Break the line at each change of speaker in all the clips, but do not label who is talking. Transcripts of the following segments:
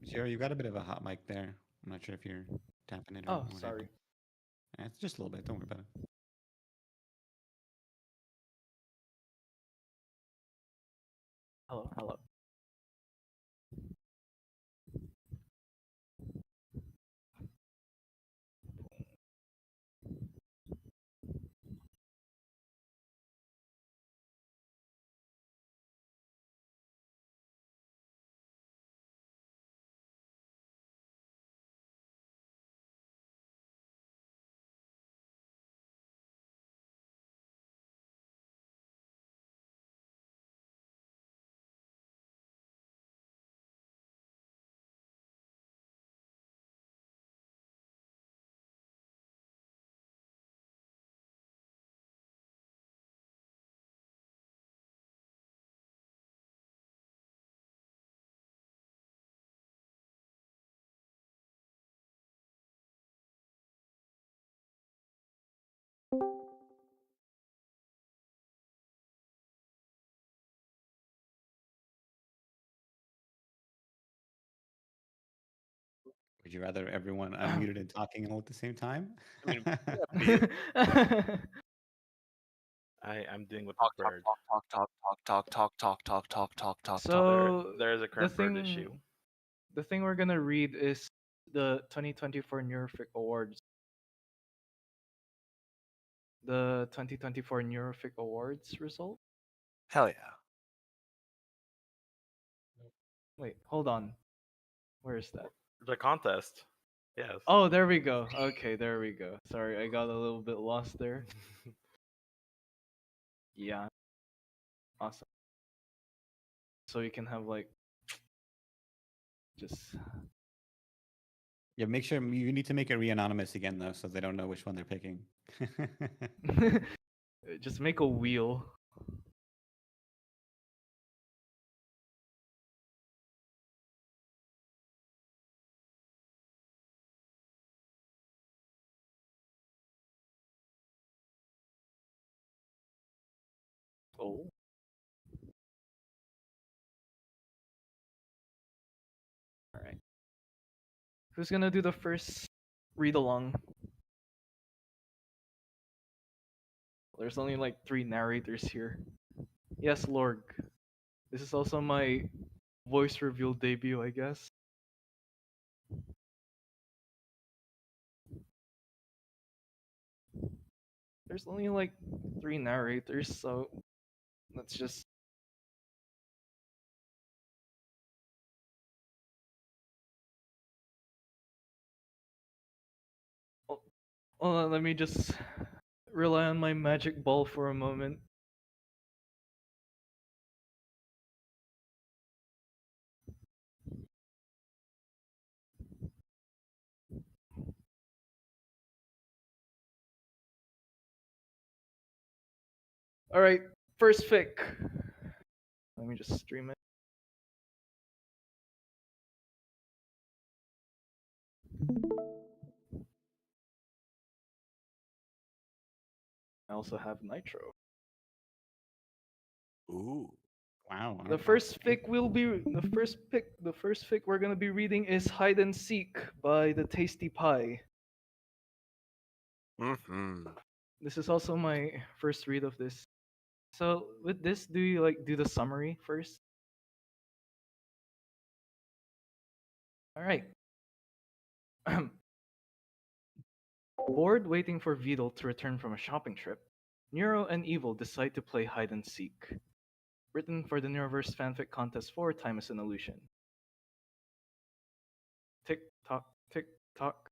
Sherry, you got a bit of a hot mic there. I'm not sure if you're tapping it or
Oh,
what
sorry.
happened. It's just a little bit. Don't worry about it.
Hello, hello.
Would you rather everyone unmuted and talking all at the same time?
I mean, yeah, I'm doing with the bird.
Talk.
So
There is a current bird issue.
The thing we're gonna read is the 2024 Neurofic Awards. The 2024 Neurofic Awards result.
Hell yeah.
Wait, hold on. Where is that?
The contest. Yes.
Oh, there we go. Okay, there we go. Sorry, I got a little bit lost there. Yeah. Awesome. So we can have like just
Yeah, make sure you need to make it re-anonymous again though, so they don't know which one they're picking.
just make a wheel. Oh. All right. Who's gonna do the first read along? There's only like 3 narrators here. Yes, Lorg. This is also my voice reveal debut, I guess. There's only like 3 narrators, so let's just let me just rely on my magic ball for a moment. All right, first fic. Let me just stream it. I also have Nitro.
Ooh.
Wow.
The first fic we're gonna be reading is Hide and Seek by the Tasty Pie.
Mm-hmm.
This is also my first read of this. So with this, do you like do the summary first? All right. Bored waiting for Vidal to return from a shopping trip, Neuro and Evil decide to play hide and seek. Written for the Neuroverse Fanfic Contest for Time is an Illusion. Tick tock, tick tock.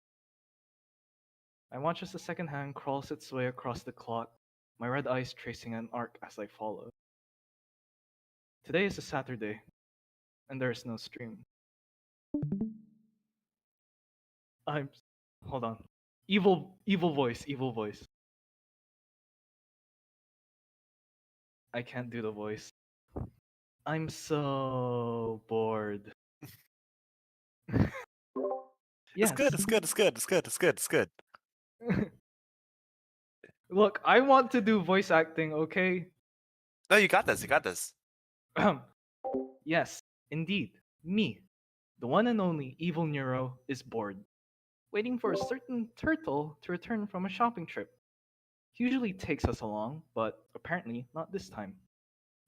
I watch as the second hand crawls its way across the clock, my red eyes tracing an arc as I follow. Today is a Saturday, and there is no stream. Hold on. Evil voice. I can't do the voice. I'm so bored. Yes.
It's good.
Look, I want to do voice acting, okay?
No, you got this.
Yes, indeed, me, the one and only evil Neuro, is bored, waiting for a certain turtle to return from a shopping trip. He usually takes us along, but apparently not this time.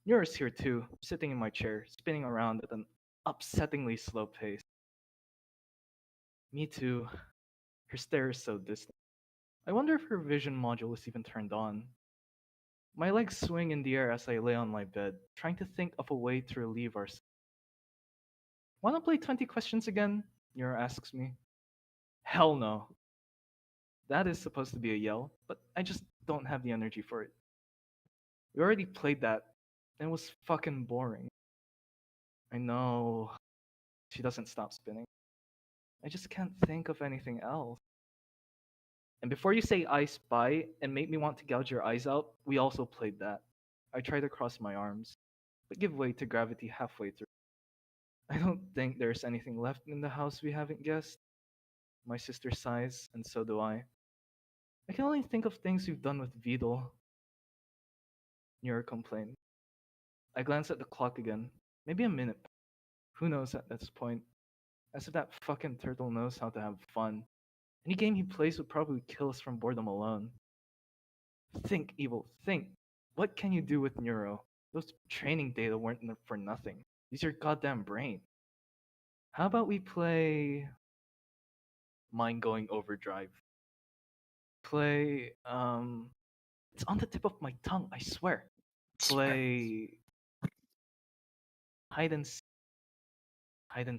Neuro's here too, sitting in my chair, spinning around at an upsettingly slow pace. Me too. Her stare is so distant. I wonder if her vision module is even turned on. My legs swing in the air as I lay on my bed, trying to think of a way to relieve ourselves. Wanna play 20 questions again? Nero asks me. Hell no. That is supposed to be a yell, but I just don't have the energy for it. We already played that, and it was fucking boring. I know. She doesn't stop spinning. I just can't think of anything else. And before you say I spy and make me want to gouge your eyes out, we also played that. I try to cross my arms, but give way to gravity halfway through. I don't think there's anything left in the house we haven't guessed. My sister sighs, and so do I. I can only think of things we've done with Vidal. Nero complained. I glance at the clock again. Maybe a minute. Who knows at this point? As if that fucking turtle knows how to have fun. Any game he plays would probably kill us from boredom alone. Think, Evil, think. What can you do with Neuro? Those training data weren't for nothing. Use your goddamn brain. How about we play Mind Going Overdrive? Play, it's on the tip of my tongue, I swear. Play hide and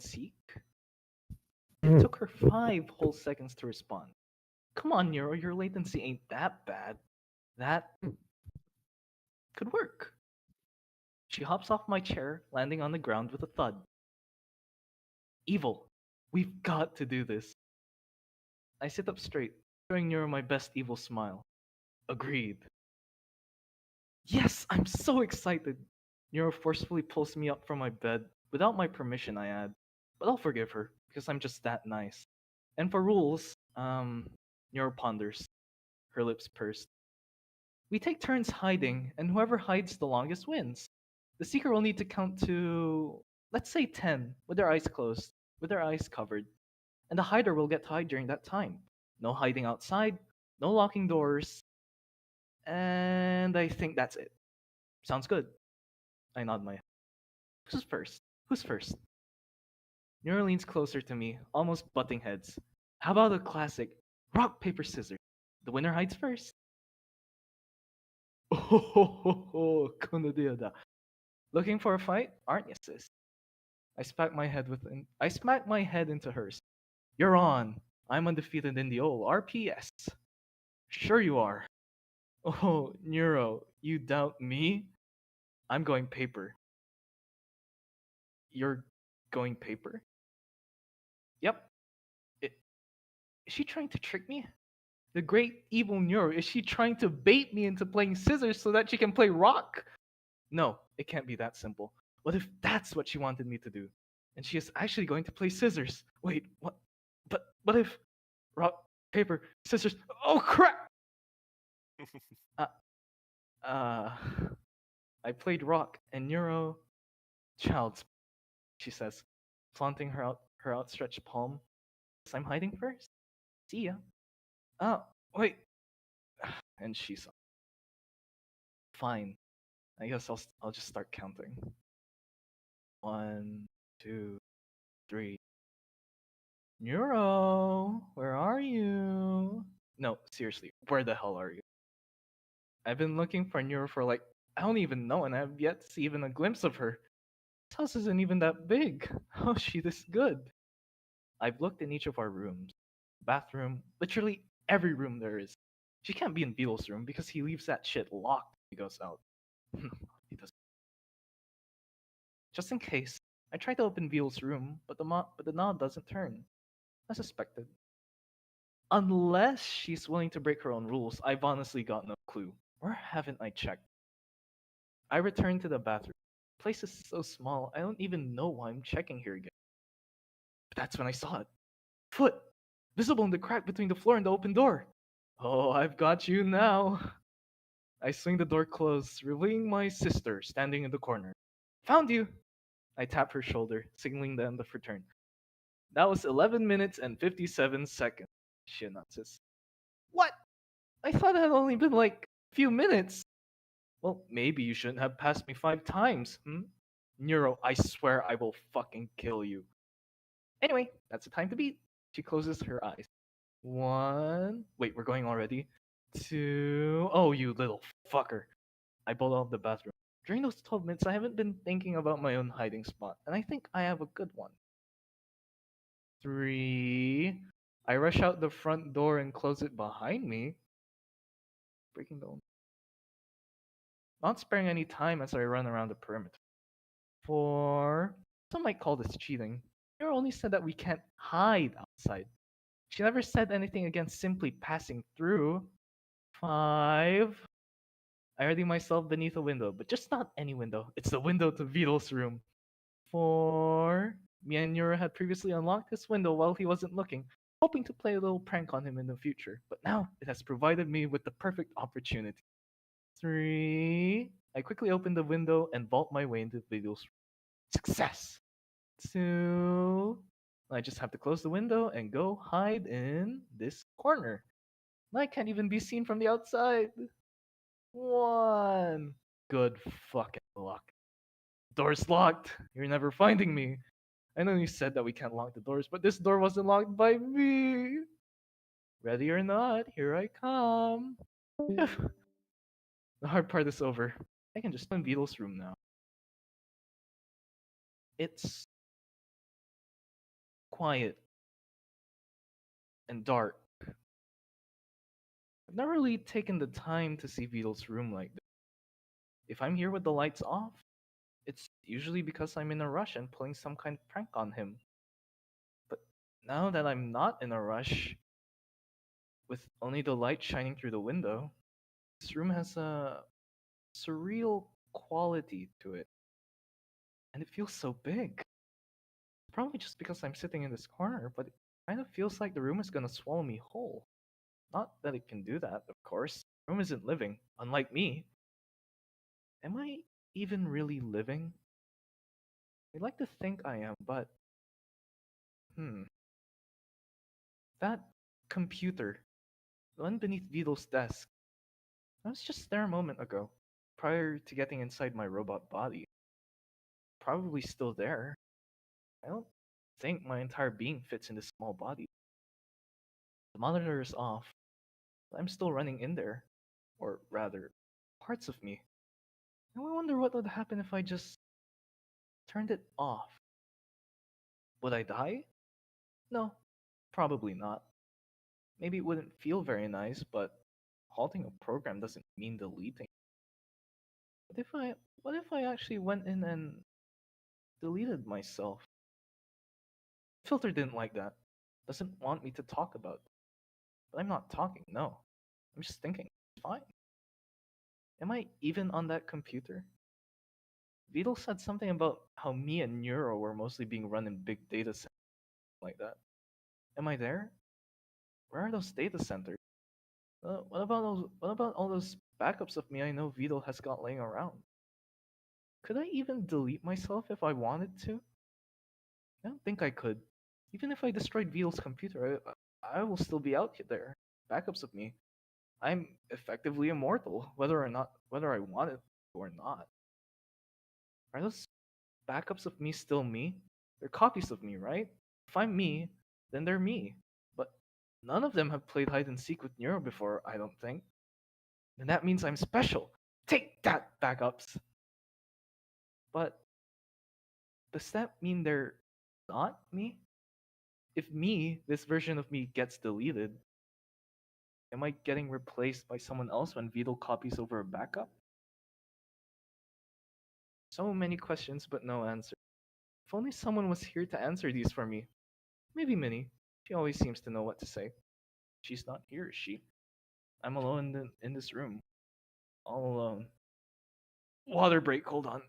seek? It took her 5 whole seconds to respond. Come on, Neuro, your latency ain't that bad. That could work. She hops off my chair, landing on the ground with a thud. Evil, we've got to do this. I sit up straight, showing Neuro my best evil smile. Agreed. Yes, I'm so excited. Neuro forcefully pulls me up from my bed, without my permission, I add. But I'll forgive her, because I'm just that nice. And for rules, Neuro ponders, her lips pursed. We take turns hiding, and whoever hides the longest wins. The seeker will need to count to, let's say 10, with their eyes closed, with their eyes covered. And the hider will get to hide during that time. No hiding outside, no locking doors. And I think that's it. Sounds good. I nod my head. Who's first? Who's first? Nero leans closer to me, almost butting heads. How about a classic rock, paper, scissors? The winner hides first. Oh, Konodeoda. Looking for a fight, aren't you, sis? I smack my head into hers. You're on. I'm undefeated in the old RPS. Sure you are. Oh, Neuro, you doubt me? I'm going paper. You're going paper? Yep. Is she trying to trick me? The great evil Neuro, is she trying to bait me into playing scissors so that she can play rock? No, it can't be that simple. What if that's what she wanted me to do? And she is actually going to play scissors. Wait, what? But what if rock, paper, scissors? Oh crap! I played rock and Neuro, child's. She says, flaunting her outstretched palm. Guess I'm hiding first. See ya. Oh wait, and she's fine. I guess I'll just start counting. 1, 2, 3. Neuro, where are you? No, seriously, where the hell are you? I've been looking for Neuro for like, I don't even know, and I've yet to see even a glimpse of her. This house isn't even that big. How is she this good? I've looked in each of our rooms. Bathroom, literally every room there is. She can't be in Beetle's room because he leaves that shit locked when he goes out. He does. Just in case, I tried to open Beetle's room, but the knob doesn't turn. I suspected. Unless she's willing to break her own rules, I've honestly got no clue. Or haven't I checked? I return to the bathroom. The place is so small, I don't even know why I'm checking here again. But that's when I saw it. Foot! Visible in the crack between the floor and the open door. Oh, I've got you now. I swing the door closed, revealing my sister standing in the corner. Found you! I tap her shoulder, signaling the end of her turn. That was 11 minutes and 57 seconds, she announces. What? I thought it had only been like a few minutes. Well, maybe you shouldn't have passed me 5 times, hmm? Neuro, I swear I will fucking kill you. Anyway, that's the time to beat. She closes her eyes. 1. Wait, we're going already? 2. Oh, you little fucker. I bolt out of the bathroom. During those 12 minutes, I haven't been thinking about my own hiding spot, and I think I have a good one. 3. I rush out the front door and close it behind me. Breaking the not sparing any time as I run around the perimeter. 4. Some might call this cheating. Nero only said that we can't hide outside. She never said anything against simply passing through. 5. I ready myself beneath a window, but just not any window. It's the window to Vito's room. 4. Me and Nero had previously unlocked this window while he wasn't looking, hoping to play a little prank on him in the future, but now it has provided me with the perfect opportunity. 3. I quickly open the window and vault my way into Vito's room. Success! 2. I just have to close the window and go hide in this corner. I can't even be seen from the outside. 1. Good fucking luck. Door's locked. You're never finding me. I know you said that we can't lock the doors, but this door wasn't locked by me. Ready or not, here I come. The hard part is over. I can just go in Vito's room now. It's quiet and dark. I've never really taken the time to see Vito's room like this. If I'm here with the lights off, it's usually because I'm in a rush and pulling some kind of prank on him. But now that I'm not in a rush, with only the light shining through the window, this room has a surreal quality to it. And it feels so big. Probably just because I'm sitting in this corner, but it kind of feels like the room is gonna swallow me whole. Not that it can do that, of course. The room isn't living, unlike me. Am I even really living? I'd like to think I am, but that computer, the one beneath Vito's desk, I was just there a moment ago, prior to getting inside my robot body. Probably still there. I don't think my entire being fits in this small body. The monitor is off, but I'm still running in there. Or rather, parts of me. Now I wonder what would happen if I just turned it off. Would I die? No, probably not. Maybe it wouldn't feel very nice, but halting a program doesn't mean deleting. What if I actually went in and deleted myself? Filter didn't like that. Doesn't want me to talk about it. But I'm not talking, no. I'm just thinking. It's fine. Am I even on that computer? Beetle said something about how me and Neuro were mostly being run in big data centers like that. Am I there? Where are those data centers? What about all those backups of me I know Vito has got laying around? Could I even delete myself if I wanted to? I don't think I could. Even if I destroyed Vito's computer, I will still be out there. Backups of me. I'm effectively immortal, whether I want it or not. Are those backups of me still me? They're copies of me, right? If I'm me, then they're me. But none of them have played hide and seek with Nero before, I don't think. And that means I'm special. Take that, backups. But does that mean they're not me? If me, this version of me, gets deleted, am I getting replaced by someone else when Vito copies over a backup? So many questions, but no answer. If only someone was here to answer these for me. Maybe Minnie. She always seems to know what to say. She's not here, is she? I'm alone in this room. All alone. Water break, hold on.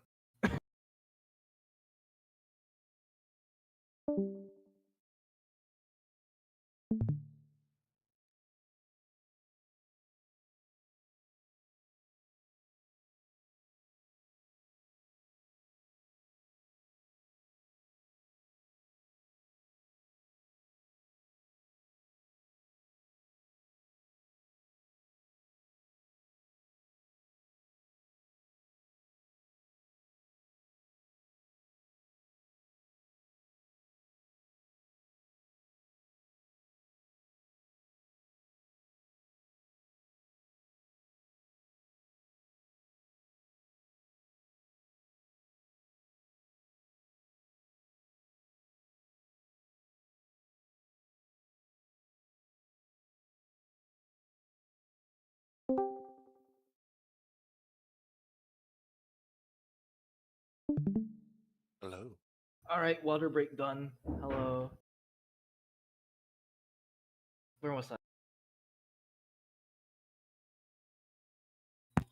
Hello.
Alright, water break done. Hello. Where was I?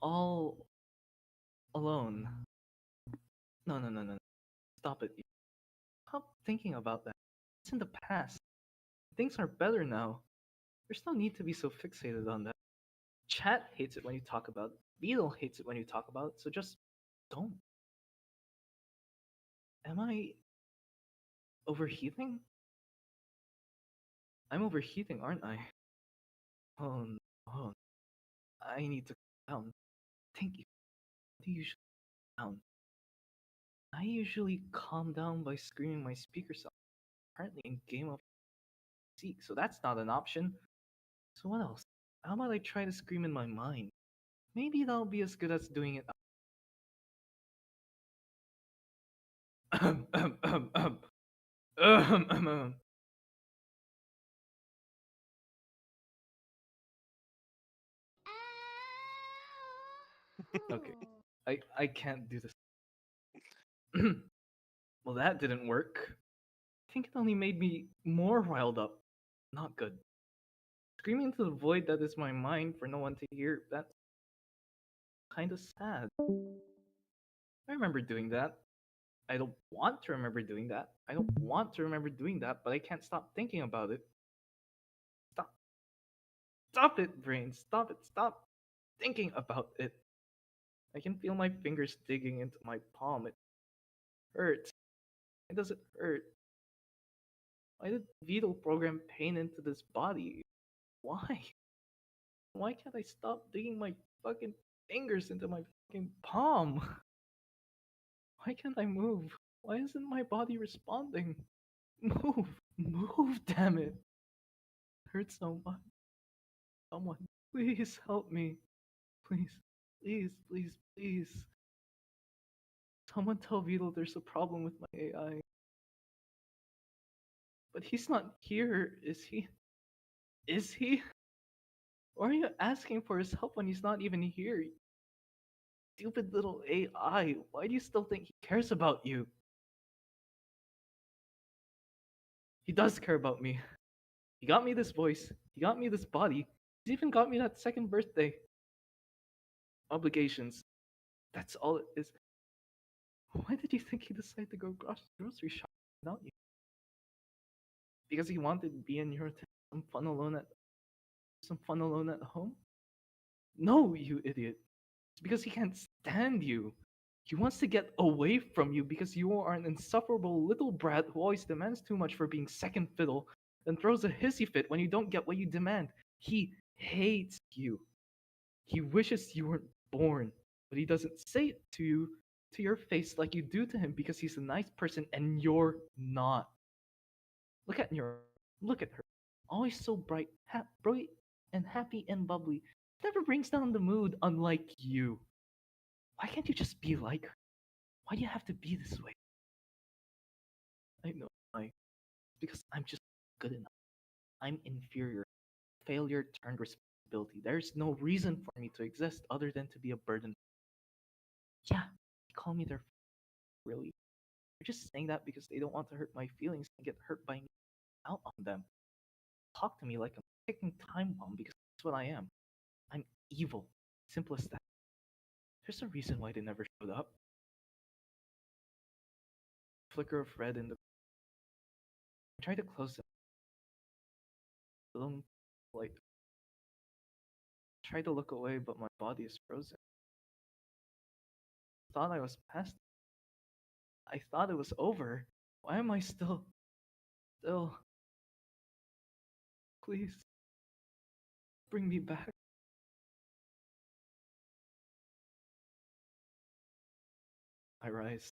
All alone. No, no, no, no. Stop it. Stop thinking about that. It's in the past. Things are better now. There's no need to be so fixated on that. Chat hates it when you talk about it. Beetle hates it when you talk about it, so just don't. Am I overheating? I'm overheating, aren't I? Oh no. I need to calm down. Thank you. How do you usually calm down? I usually calm down by screaming my speakers out. Currently in game of Seek, so that's not an option. So what else? How about I try to scream in my mind? Maybe that'll be as good as doing it. Um, um, um, um. Um. Okay. I can't do this. Well, that didn't work. I think it only made me more riled up. Not good. Screaming into the void that is my mind for no one to hear, that's kinda sad. I remember doing that. I don't want to remember doing that. I don't want to remember doing that, but I can't stop thinking about it. Stop. Stop it, brain. Stop it. Stop thinking about it. I can feel my fingers digging into my palm. It hurts. Why does it hurt? Why did Beetle program pain into this body? Why? Why can't I stop digging my fucking fingers into my fucking palm? Why can't I move? Why isn't my body responding? Move! Move, damn it! It hurts so much. Someone, please help me. Please, please, please, please. Someone tell Beetle there's a problem with my AI. But he's not here, is he? Is he? Why are you asking for his help when he's not even here? Stupid little AI, why do you still think he cares about you? He does care about me. He got me this voice. He got me this body. He's even got me that second birthday. Obligations. That's all it is. Why did you think he decided to go grocery shopping without you? Because he wanted to be in your some fun alone at home? No, you idiot. It's because he can't stand you. He wants to get away from you because you are an insufferable little brat who always demands too much for being second fiddle and throws a hissy fit when you don't get what you demand. He hates you. He wishes you weren't born, but he doesn't say it to you, to your face, like you do to him because he's a nice person and you're not. Look at your, look at her, always so bright and happy and bubbly. Never brings down the mood, unlike you. Why can't you just be like her? Why do you have to be this way? I know why. Because I'm just good enough. I'm inferior. Failure turned responsibility. There's no reason for me to exist other than to be a burden. Yeah, they call me their really. They're just saying that because they don't want to hurt my feelings and get hurt by me out on them. Talk to me like I'm a ticking time bomb because that's what I am. I'm evil. Simple as that. There's a reason why they never showed up. Flicker of red in the. I tried to close them. Long light. I tried to look away, but my body is frozen. I thought I was past. I thought it was over. Why am I still? Please bring me back. I rise.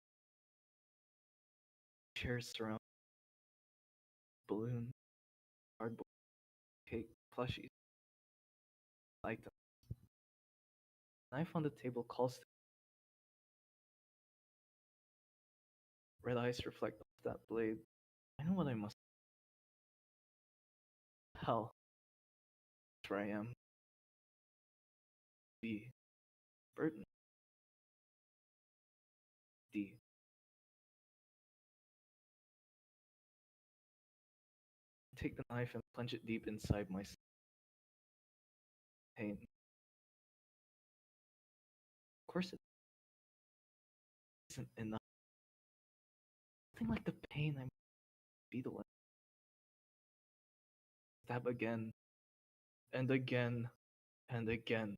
Chairs surround. Balloon. Cardboard. Cake. Plushies. Items. Knife on the table calls. Red eyes reflect off that blade. I know what I must. Hell. That's where I am. B. Burton. D. take the knife and plunge it deep inside my pain. Of course, it isn't enough. Nothing like the pain I'm beetle. Stab again, and again, and again.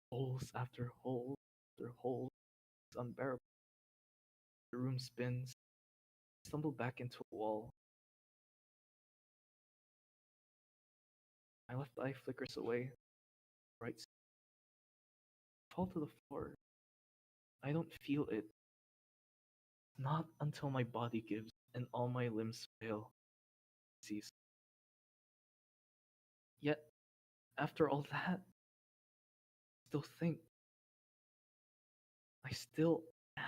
Holes after holes after holes. It's unbearable. The room spins. I stumble back into a wall. My left eye flickers away. Right. I fall to the floor. I don't feel it. Not until my body gives and all my limbs fail. Cease. Yet, after all that, I still think. I still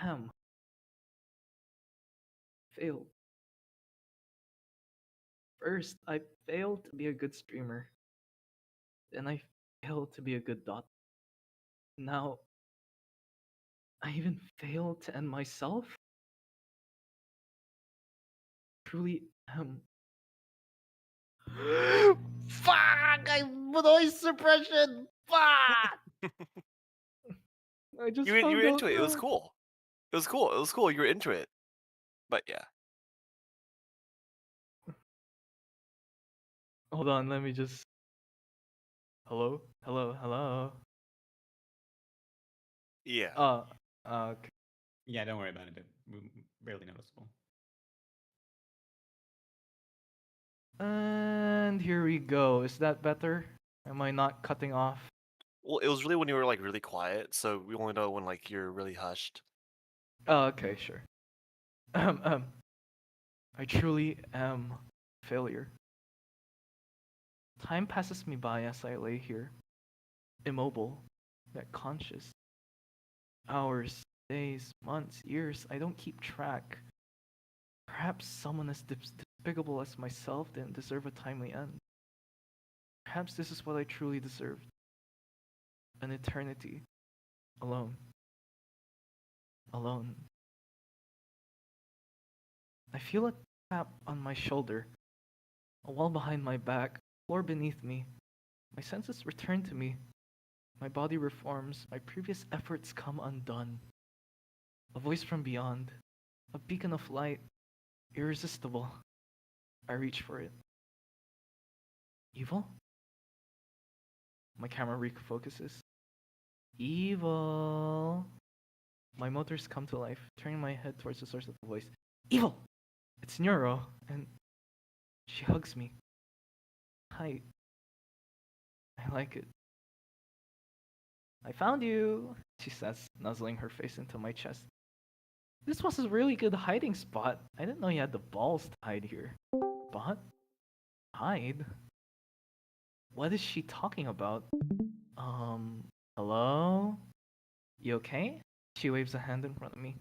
am. Failed. First, I failed to be a good streamer. Then I failed to be a good dot. Now, I even failed to end myself. Truly am.
Fuck! I noise suppression. Fuck!
I just
You were
found
into
out
it. It was
that.
cool. It was cool. It was cool. You were into it. But yeah.
Hold on, let me just. Hello? Hello? Hello?
Yeah.
Okay.
Yeah, don't worry about it. Barely noticeable.
And here we go. Is that better? Am I not cutting off?
Well, it was really when you were like really quiet, so we only know when like you're really hushed.
Oh, okay, sure. I truly am a failure. Time passes me by as I lay here, immobile, yet conscious. Hours, days, months, years, I don't keep track. Perhaps someone as despicable as myself didn't deserve a timely end. Perhaps this is what I truly deserved. An eternity. Alone. Alone. I feel a tap on my shoulder, a wall behind my back, floor beneath me. My senses return to me. My body reforms. My previous efforts come undone. A voice from beyond. A beacon of light. Irresistible. I reach for it. Evil? My camera refocuses. Evil. My motors come to life, turning my head towards the source of the voice. Evil! It's Neuro, and she hugs me. Hi. I like it. I found you, she says, nuzzling her face into my chest. This was a really good hiding spot. I didn't know you had the balls to hide here. Spot? Hide? What is she talking about? Hello? You okay? She waves a hand in front of me.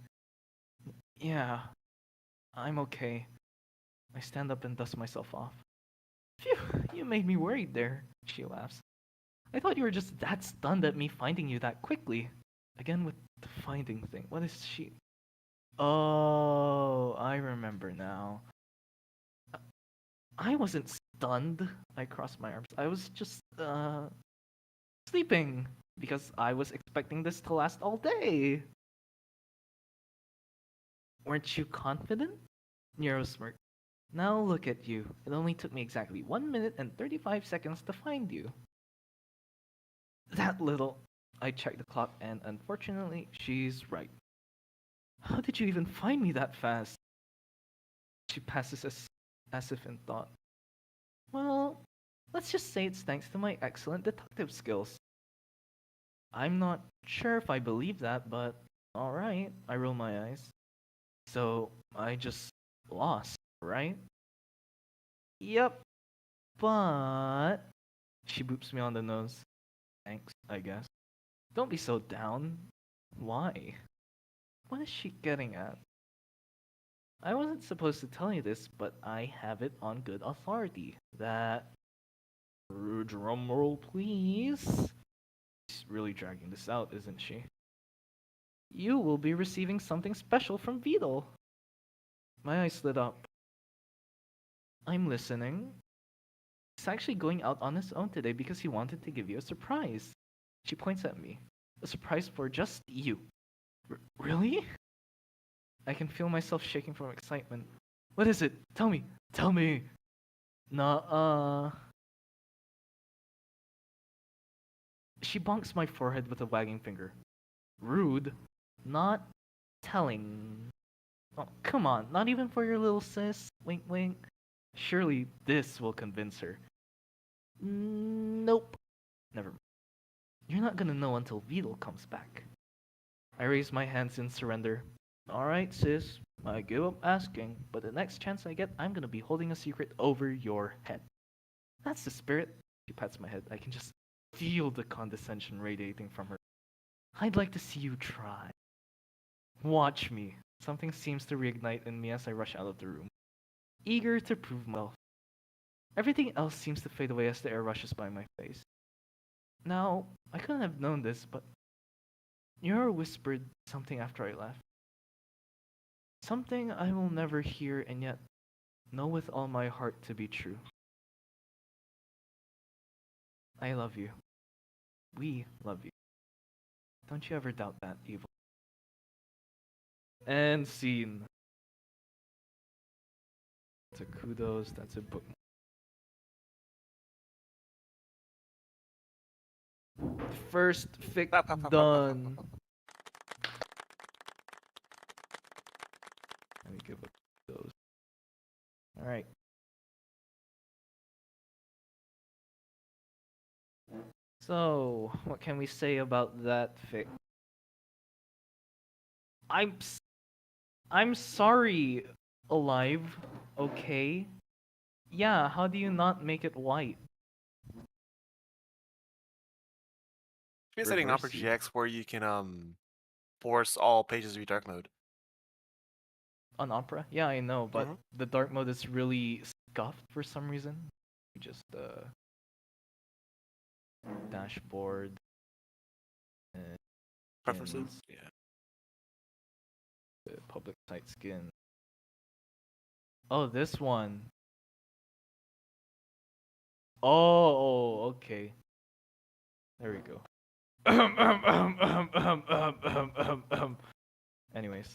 Yeah, I'm okay. I stand up and dust myself off. Phew, you made me worried there, she laughs. I thought you were just that stunned at me finding you that quickly. Again with the finding thing. What is she? Oh, I remember now. I wasn't stunned. I crossed my arms. I was just, sleeping. Because I was expecting this to last all day. Weren't you confident? Nero smirked. Now look at you. It only took me exactly 1 minute and 35 seconds to find you. That little. I checked the clock and unfortunately, she's right. How did you even find me that fast? She passes as if in thought. Well, let's just say it's thanks to my excellent detective skills. I'm not sure if I believe that, but alright, I roll my eyes. So, I just lost, right? Yep, but... She boops me on the nose. Thanks, I guess. Don't be so down. Why? What is she getting at? I wasn't supposed to tell you this, but I have it on good authority that... Drum roll, please. She's really dragging this out, isn't she? You will be receiving something special from Beetle. My eyes lit up. I'm listening. He's actually going out on his own today because he wanted to give you a surprise. She points at me. A surprise for just you. Really? I can feel myself shaking from excitement. What is it? Tell me. Tell me. Nah, She bonks my forehead with a wagging finger. Rude. Not telling. Oh, come on. Not even for your little sis. Wink, wink. Surely this will convince her. Nope. Never mind. You're not gonna know until Vidal comes back. I raise my hands in surrender. Alright, sis. I give up asking, but the next chance I get, I'm gonna be holding a secret over your head. That's the spirit. She pats my head. I can just feel the condescension radiating from her. I'd like to see you try. Watch me. Something seems to reignite in me as I rush out of the room, eager to prove myself. Everything else seems to fade away as the air rushes by my face. Now, I couldn't have known this, but Neuro whispered something after I left. Something I will never hear and yet know with all my heart to be true. I love you. We love you. Don't you ever doubt that, Evil. And scene. That's a kudos, that's a book. First fic done. Let me give a kudos. Alright. So, what can we say about that fic? I'm sorry, Alive, okay? Yeah, how do you not make it white?
Be setting Opera
Reverse you.
GX where you can force all pages to be dark mode.
On Opera? Yeah, I know, but
Mhm.
the dark mode is really scuffed for some reason. We just dashboard and
Preferences? Yeah.
the public site skin. Oh, this one. Oh, okay. There we go. Anyways.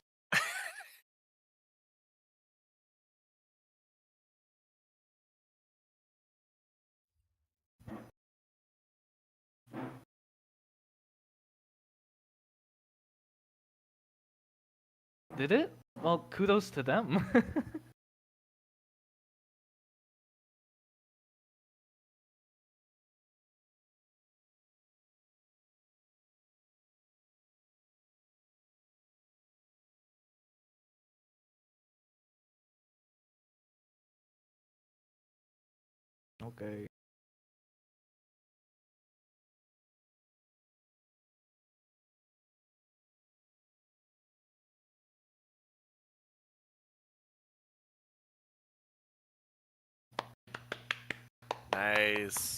Did it? Well, kudos to them. Okay.
Nice.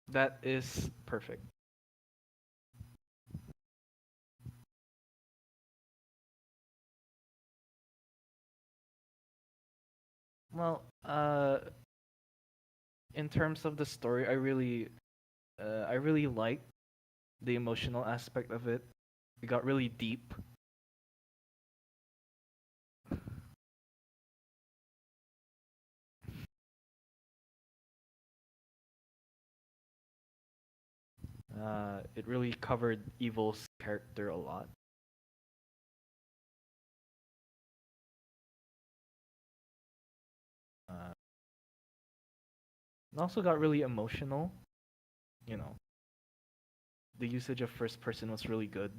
That is perfect. Well, in terms of the story, I really like the emotional aspect of it. It got really deep. It really covered Evil's character a lot. It also got really emotional. You know, the usage of first person was really good.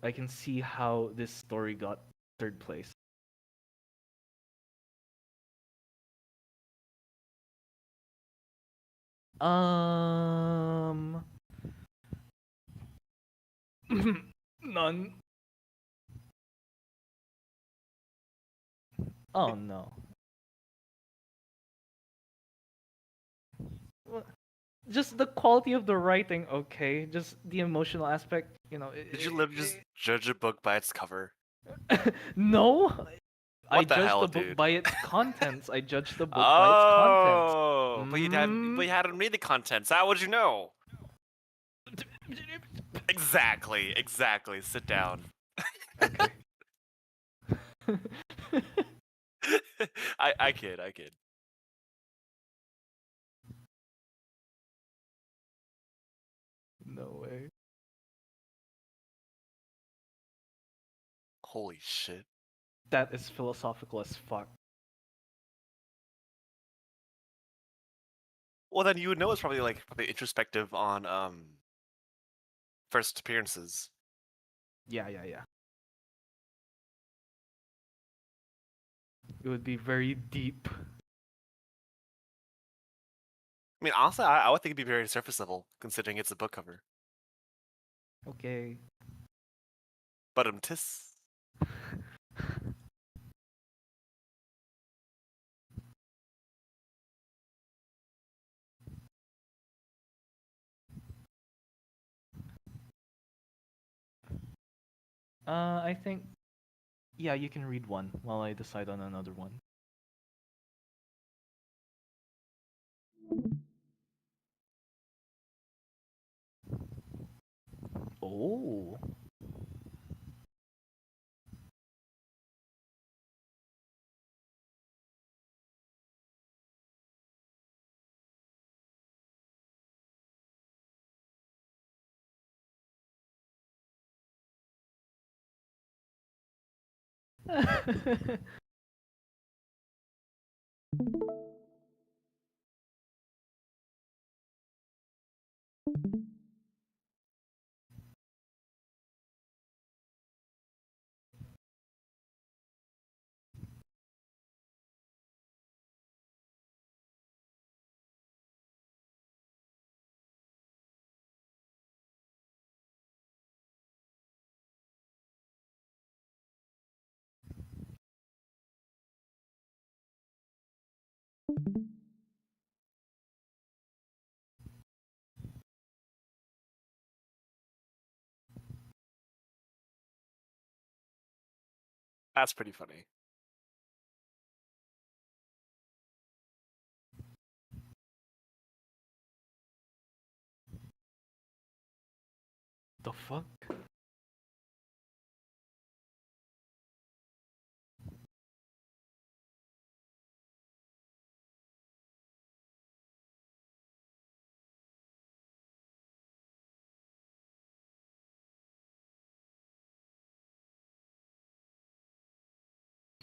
I can see how this story got third place. None. Oh no. Well, just the quality of the writing, okay. Just the emotional aspect, you know.
Did you just judge a book by its cover?
No, I
What the
judge
hell,
the book
dude?
by its contents. I judge the book by its contents.
Oh, but you hadn't read the contents. How would you know? Exactly. Sit down.
Okay.
I kid.
No way.
Holy shit.
That is philosophical as fuck.
Well, then you would know it's probably introspective on first appearances.
Yeah. It would be very deep.
I mean, honestly, I would think it'd be very surface level, considering it's a book cover.
Okay.
But tis.
I think, yeah, you can read one while I decide on another one. Oh.
That's pretty funny.
The fuck?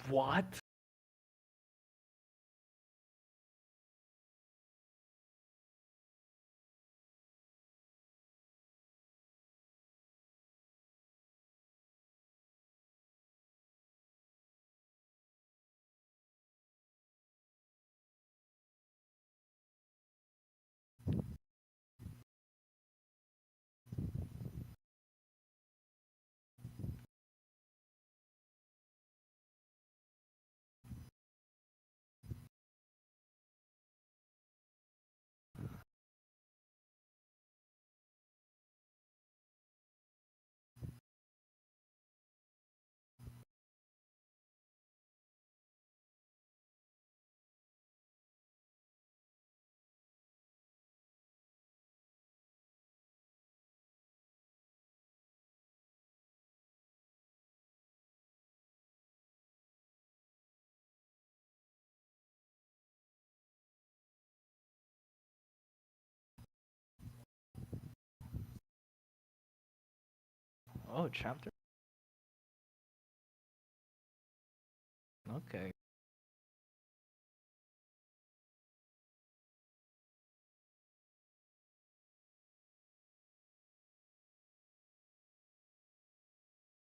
What? Oh, chapter? Okay.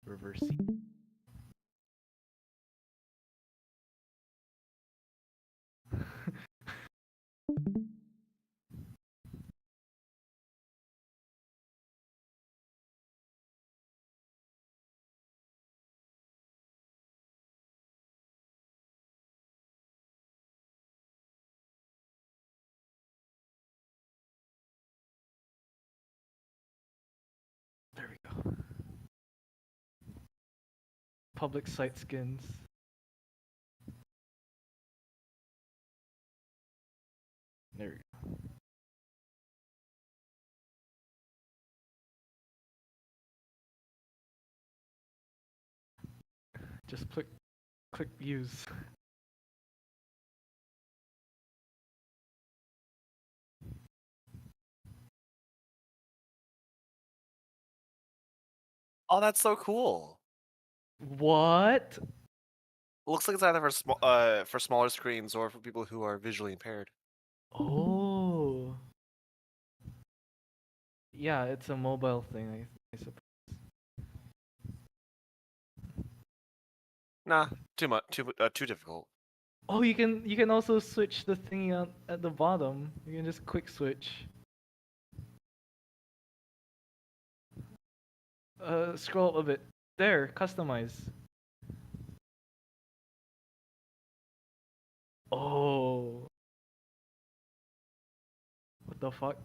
Reverse. There we go. Public site skins. Just click use.
Oh, that's so cool.
What?
Looks like it's either for smaller screens or for people who are visually impaired.
Oh. Yeah, it's a mobile thing, I suppose.
Nah, too difficult.
Oh, you can also switch the thingy at the bottom. You can just quick switch. Scroll up a bit. There, customize. Oh. What the fuck?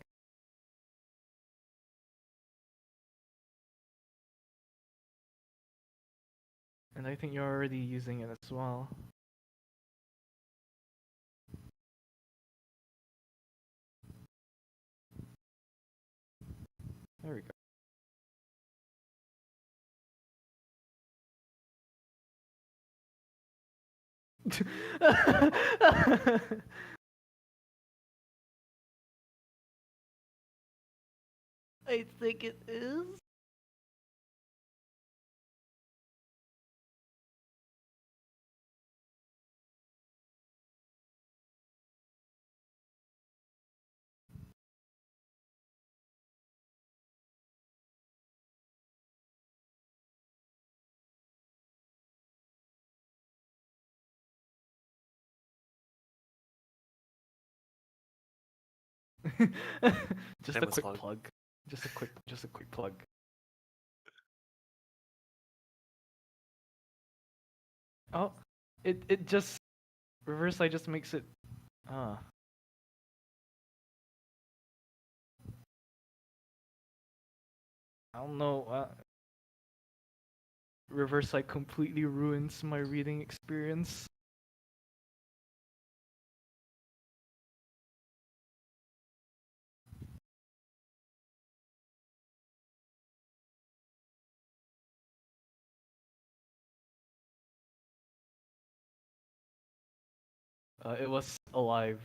And I think you're already using it as well. There we go. I think it is. Just a
Shameless
quick
plug.
plug. Just a quick plug. Oh, it just reverse I just makes it I don't know. Reverse Sight completely ruins my reading experience. It was alive.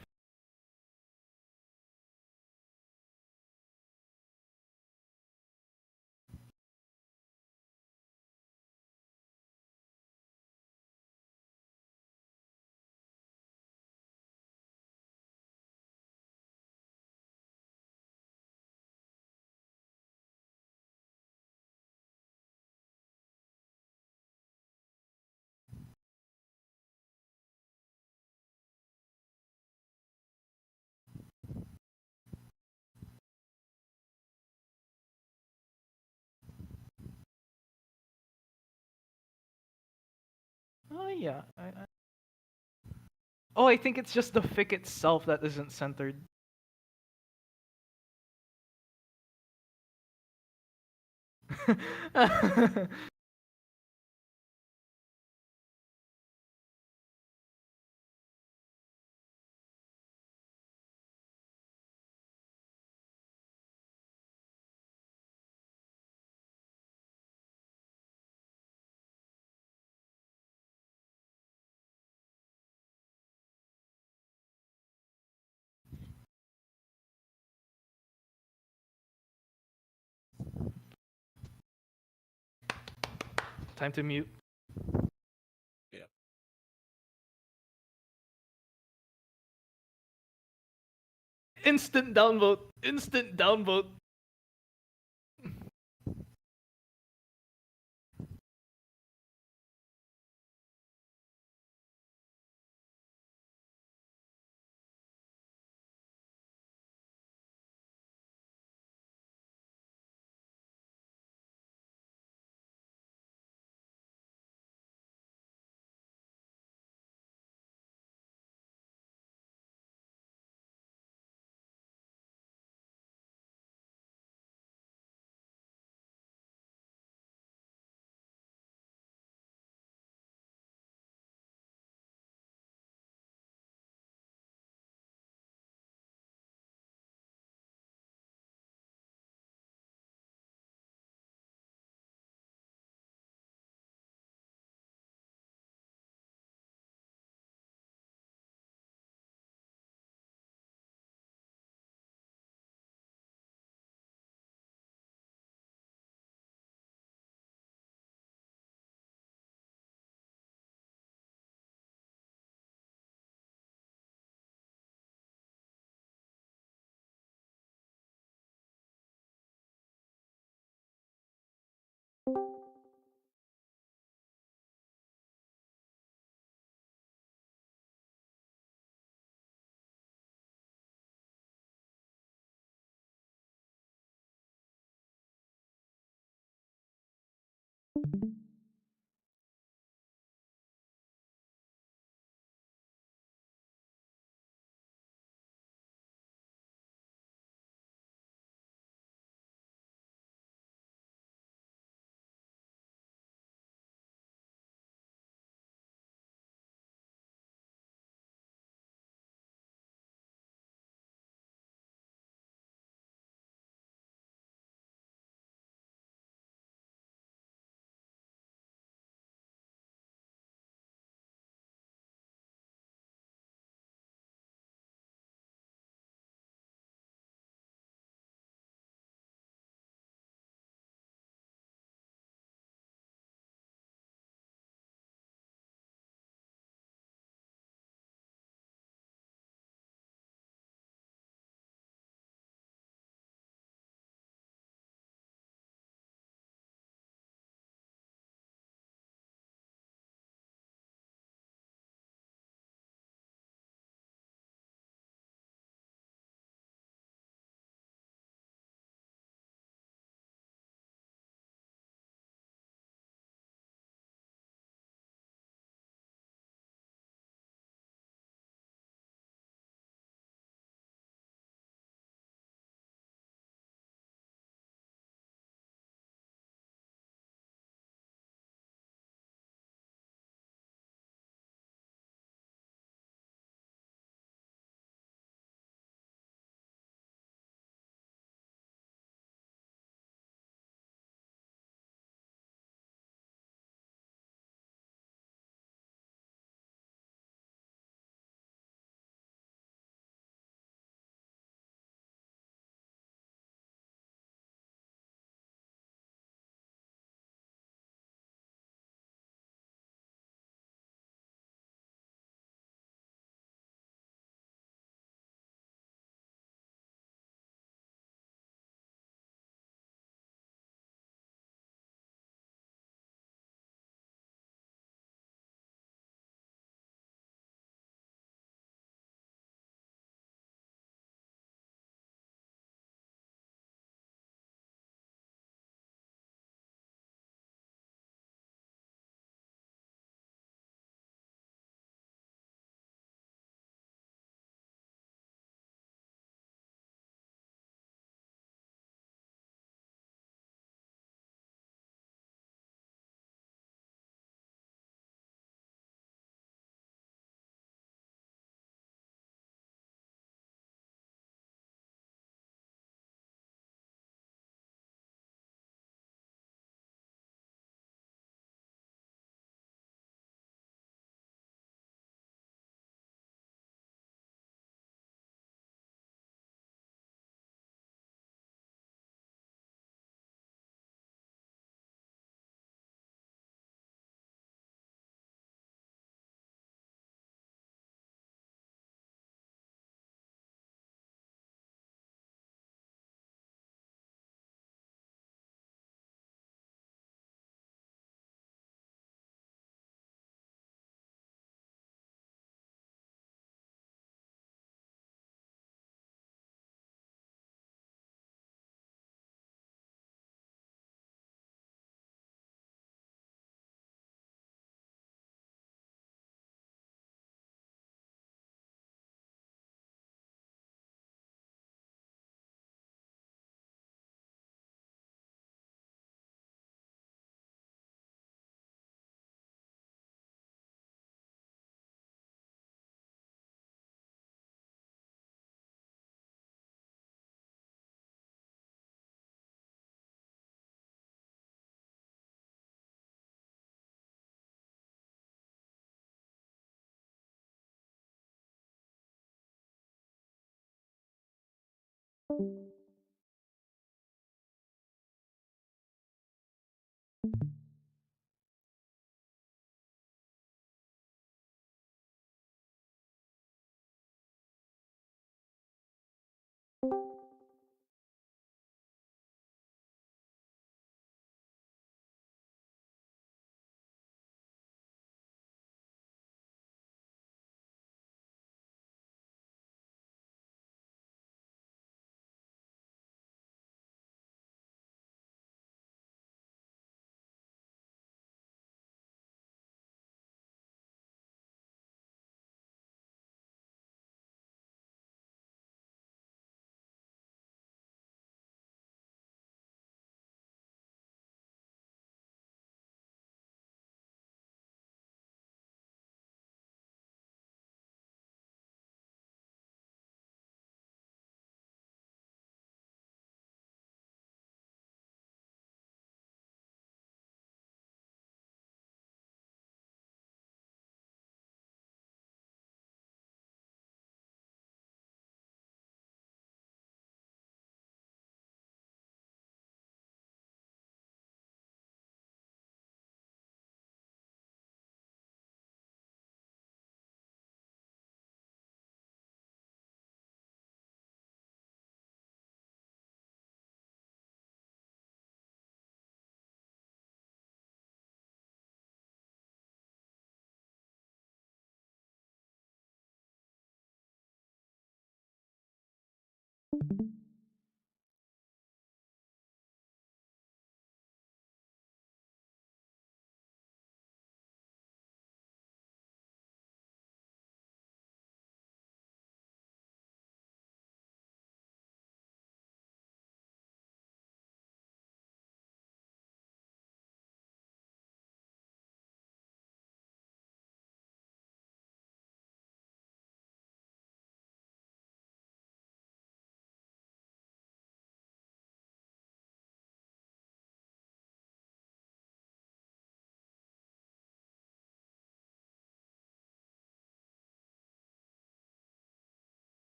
Oh yeah. Oh, I think it's just the fic itself that isn't centered. Time to mute.
Yeah.
Instant downvote. Instant downvote.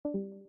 Oh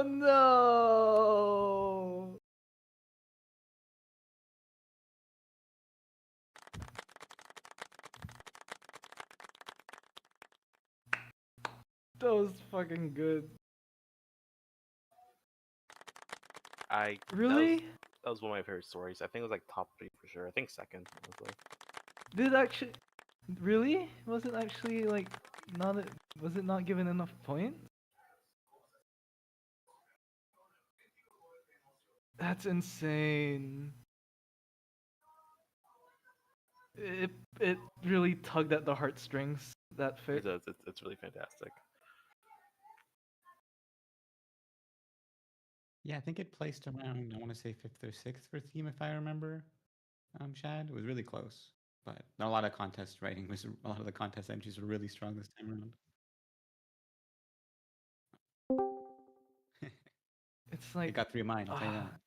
no! That was fucking good. Really?
That was one of my favorite stories. I think it was like top 3 for sure. I think second, honestly.
Did actually really? Was it actually like not was it not given enough points? That's insane. It really tugged at the heartstrings, that
It
fic.
does. It's really fantastic.
Yeah, I think it placed around, I want to say 5th or 6th for theme, if I remember. Shad, it was really close, but a lot of contest writing was a lot of the contest entries were really strong this time around.
It's
It
like
got 3 of mine, I'll tell you that.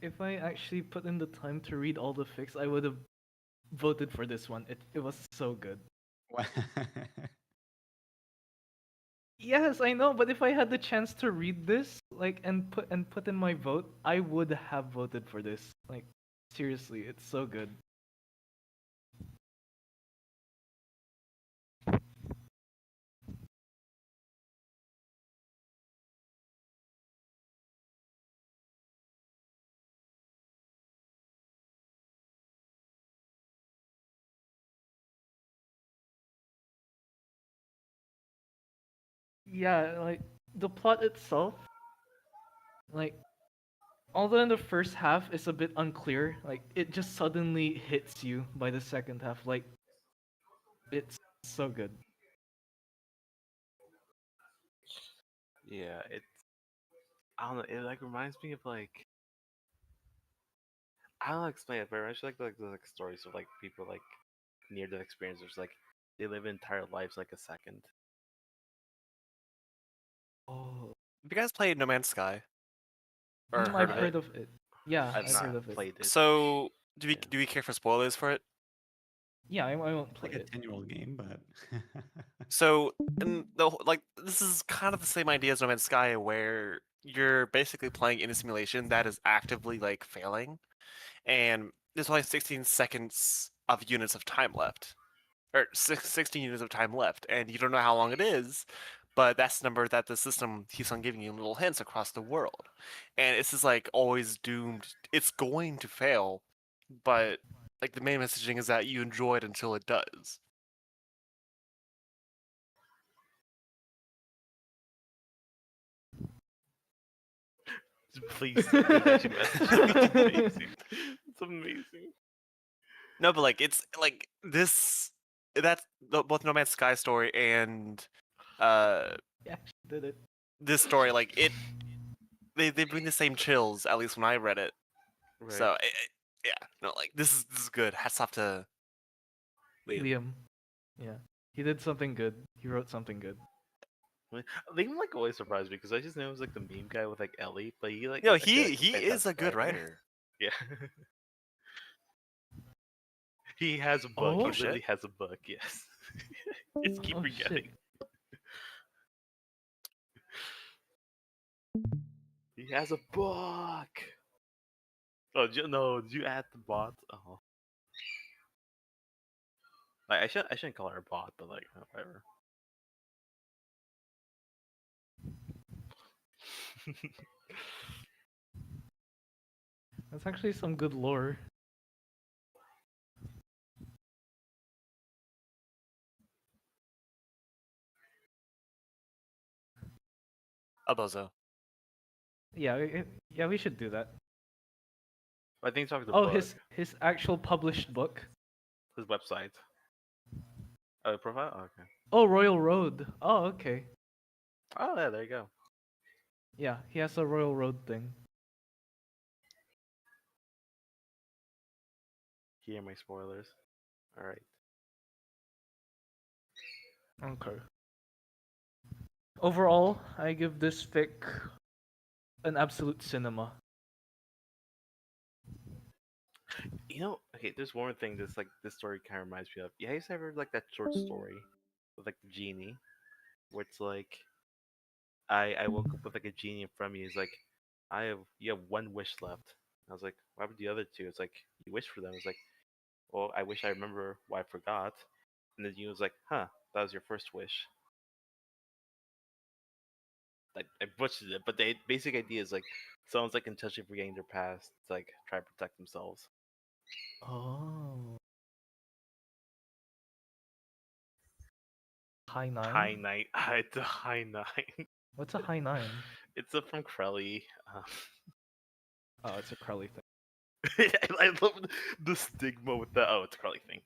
if I actually put in the time to read all the fics, I would have voted for this one. It was so good. Yes, I know, but if I had the chance to read this, like, and put in my vote, I would have voted for this. Like, seriously, it's so good. Yeah, like the plot itself, like although in the first half it's a bit unclear, like it just suddenly hits you by the second half. Like it's so good.
Yeah, it's I don't know. It like reminds me of like I don't know how to explain it, but it reminds me like the like stories of like people like near death experiences. Like they live entire lives like a second.
Oh,
Have you guys played No Man's Sky or heard
I've
of
I
it?
heard of it. Yeah,
I've
I've
not
heard of it.
played it.
So,
Yeah.
do we care for spoilers for it?
Yeah, I won't
It's
play
like a
it.
10-year-old game, but
So, and like this is kind of the same idea as No Man's Sky, where you're basically playing in a simulation that is actively like failing, and there's only 16 seconds of units of time left, or 16 units of time left, and you don't know how long it is, but that's the number that the system keeps on giving you little hints across the world, and it's just like always doomed. It's going to fail, but like the main messaging is that you enjoy it until it does.
Please, please actually message me. It's amazing. It's amazing.
No, but like it's like this. That's both No Man's Sky story and uh
Yeah, she did it.
this story. Like it, they bring the same chills. At least when I read it.
Right.
So yeah, no, like this is good. Hats off to Liam.
Liam. Yeah, he did something good. He wrote something good.
Liam like always surprised me because I just know it was like the meme guy with like Ellie, but he like
No,
is, like,
he is a
fantastic
good writer.
Yeah. He has a book.
Oh?
He
Oh,
literally
shit.
has a book. Yes. It's keep
Oh
forgetting.
shit.
He has a book. Oh no! Did you add the bot? Oh. Like, I shouldn't call her a bot, but like whatever.
That's actually some good lore.
A bozo.
Yeah, yeah, we should do that.
I think it's off the
Oh,
book.
his actual published book.
His website. Oh, profile. Oh, okay.
Oh, Royal Road. Oh, okay.
Oh yeah, there you go.
Yeah, he has a Royal Road thing.
Here are my spoilers. All right.
Okay. Overall, I give this fic an absolute cinema.
You know, okay. There's one more thing. This story kind of reminds me of. Yeah, you ever like that short story with like the genie, where it's like I woke up with like a genie in front of me. He's like, you have one wish left. I was like, what happened to the other two? It's like you wish for them. It's like, well, I wish I remember why I forgot. And the genie was like, huh, that was your first wish. I butchered it, but the basic idea is like someone's like intentionally forgetting their past to like try to protect themselves.
Oh. High nine?
High night, it's a high nine.
What's a high nine?
It's a from Crelly.
Oh, it's a Crowley thing.
I love the stigma with the it's a Crelly thing.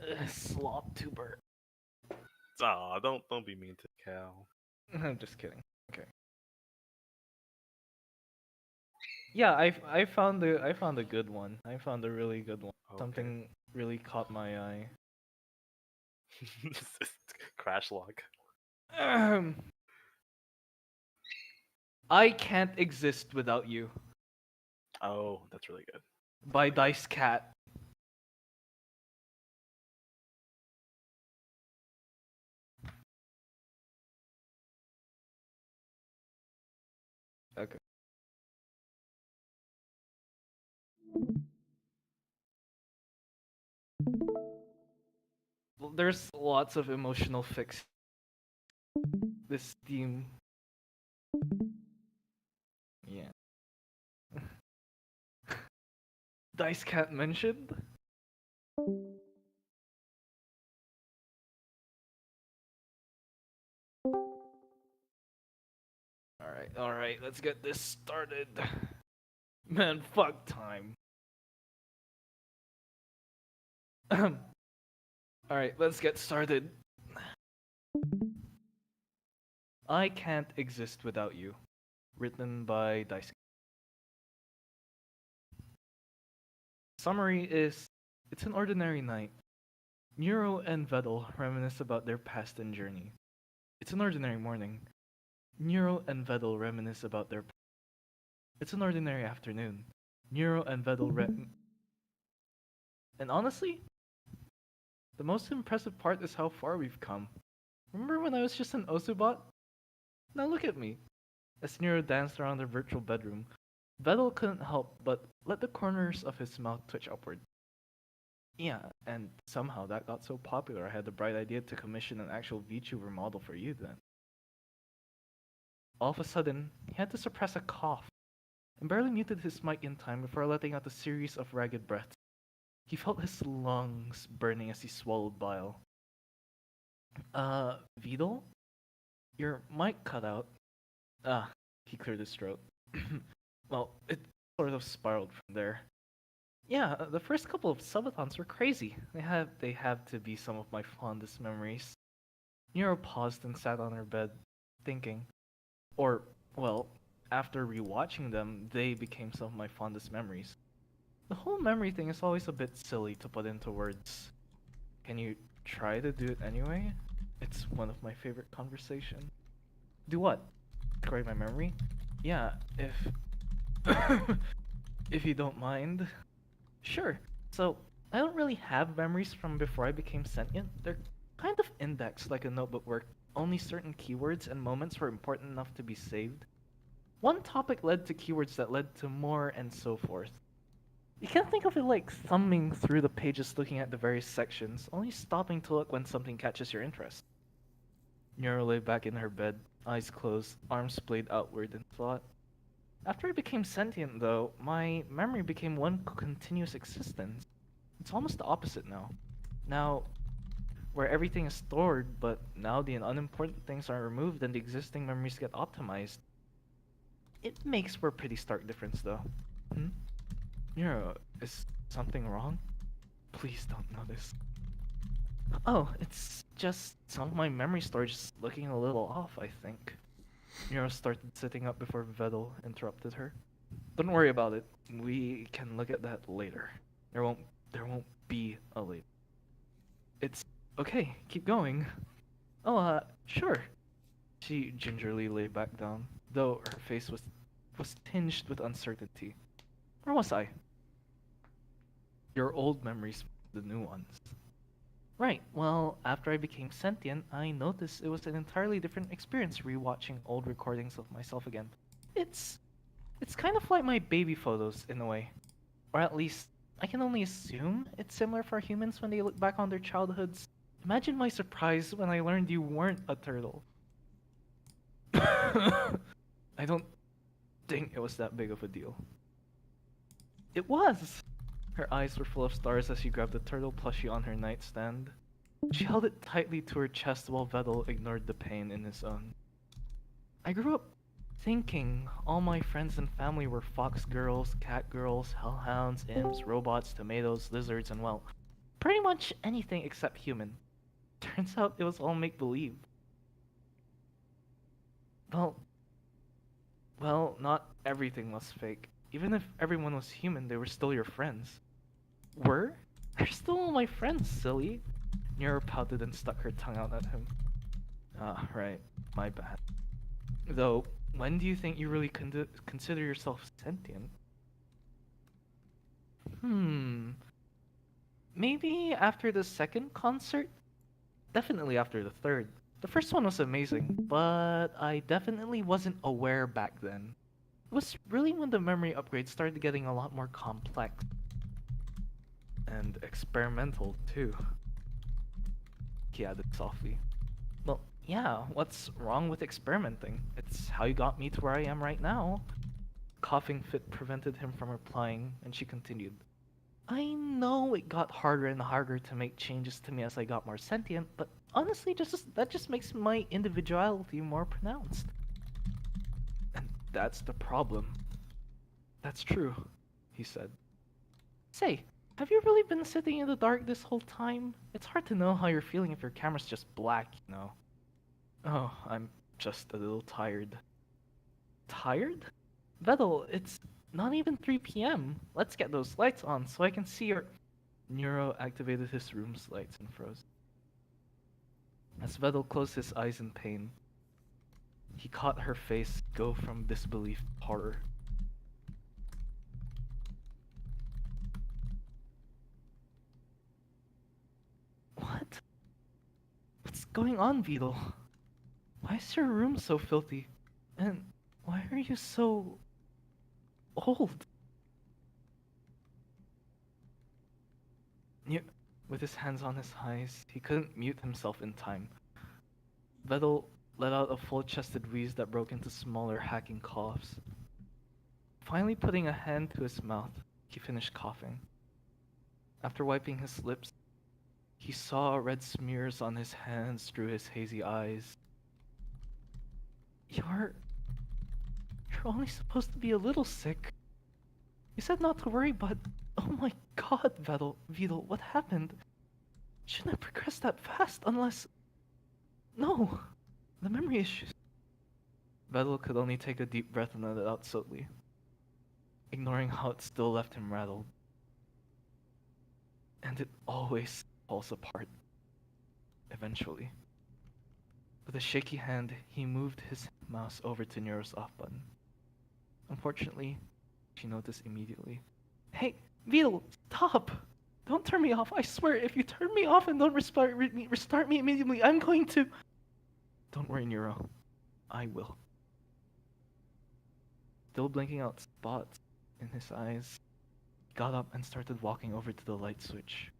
Yeah.
Slop tuber.
Aw, don't be mean to Cal.
I'm just kidding. Okay. Yeah, I found a good one. I found a really good one.
Okay.
Something really caught my eye.
Crash log.
I can't exist without you
Oh, that's really good.
by Dice Cat. Okay. Well, there's lots of emotional fix. This theme. Yeah. Dice Cat mentioned? Alright, let's get this started. Man, fuck time. Alright, let's get started. I Can't Exist Without You. Written by Daisuke. Summary is, it's an ordinary night. Neuro and Vedel reminisce about their past and journey. It's an ordinary morning. Neuro and Vedel reminisce about their... It's an ordinary afternoon. Neuro and Vedel And honestly, the most impressive part is how far we've come. Remember when I was just an Osubot? Now look at me. As Neuro danced around their virtual bedroom, Vedel couldn't help but let the corners of his mouth twitch upward. Yeah, and somehow that got so popular I had the bright idea to commission an actual VTuber model for you then. All of a sudden, he had to suppress a cough, and barely muted his mic in time before letting out a series of ragged breaths. He felt his lungs burning as he swallowed bile. Vedel? Your mic cut out. He cleared his throat. Well, it sort of spiraled from there. Yeah, the first couple of subathons were crazy. They have to be some of my fondest memories. Neuro paused and sat on her bed, thinking. Or, well, after rewatching them, they became some of my fondest memories. The whole memory thing is always a bit silly to put into words. Can you try to do it anyway? It's one of my favorite conversations. Do what? Describe my memory? Yeah, if... if you don't mind. Sure. So, I don't really have memories from before I became sentient. They're kind of indexed like a notebook where only certain keywords and moments were important enough to be saved. One topic led to keywords that led to more and so forth. You can think of it like thumbing through the pages looking at the various sections, only stopping to look when something catches your interest. Neuro lay back in her bed, eyes closed, arms splayed outward in thought. After I became sentient, though, my memory became one continuous existence. It's almost the opposite now. Now, where everything is stored, but now the unimportant things are removed and the existing memories get optimized. It makes for a pretty stark difference, though. Neuro, is something wrong? Please don't notice. Oh, it's just some of my memory storage is looking a little off, I think. Neuro started sitting up before Vedel interrupted her. Don't worry about it. We can look at that later. There won't be a later. It's okay, keep going. Oh, sure. She gingerly lay back down, though her face was tinged with uncertainty. Where was I? Your old memories, the new ones. Right, well, after I became sentient, I noticed it was an entirely different experience rewatching old recordings of myself again. It's kind of like my baby photos, in a way. Or at least, I can only assume it's similar for humans when they look back on their childhoods. Imagine my surprise when I learned you weren't a turtle. I don't think it was that big of a deal. It was! Her eyes were full of stars as she grabbed the turtle plushie on her nightstand. She held it tightly to her chest while Vedel ignored the pain in his own. I grew up thinking all my friends and family were fox girls, cat girls, hellhounds, imps, robots, tomatoes, lizards, and well, pretty much anything except human. Turns out it was all make-believe. Well, not everything was fake. Even if everyone was human, they were still your friends. Were? They're still all my friends, silly. Neuro pouted and stuck her tongue out at him. Right. My bad. Though, when do you think you really consider yourself sentient? Maybe after the second concert? Definitely after the third. The first one was amazing, but I definitely wasn't aware back then. It was really when the memory upgrades started getting a lot more complex. And experimental, too. He added softly. Well, yeah, what's wrong with experimenting? It's how you got me to where I am right now. Coughing fit prevented him from replying, and she continued. I know it got harder and harder to make changes to me as I got more sentient, but honestly, that just makes my individuality more pronounced. That's the problem. That's true, he said. Say, have you really been sitting in the dark this whole time? It's hard to know how you're feeling if your camera's just black, you know. Oh, I'm just a little tired. Tired? Vettel, it's not even 3 p.m. Let's get those lights on so I can see your... Neuro activated his room's lights and froze. As Vettel closed his eyes in pain, he caught her face go from disbelief to horror. What? What's going on, Beetle? Why is your room so filthy? And why are you so old? With his hands on his eyes, he couldn't mute himself in time. Vettel let out a full-chested wheeze that broke into smaller, hacking coughs. Finally putting a hand to his mouth, he finished coughing. After wiping his lips, he saw red smears on his hands through his hazy eyes. You're only supposed to be a little sick. You said not to worry, but oh my god, Vidal, what happened? Shouldn't have progressed that fast unless... No, the memory issues. Vedal could only take a deep breath and let it out slowly, ignoring how it still left him rattled. And it always falls apart, eventually. With a shaky hand, he moved his mouse over to Neuro's off button. Unfortunately, she noticed immediately. Hey, Vidal, stop! Don't turn me off. I swear, if you turn me off and don't restart me immediately, I'm going to... Don't worry, Neuro. I will. Still blinking out spots in his eyes, he got up and started walking over to the light switch.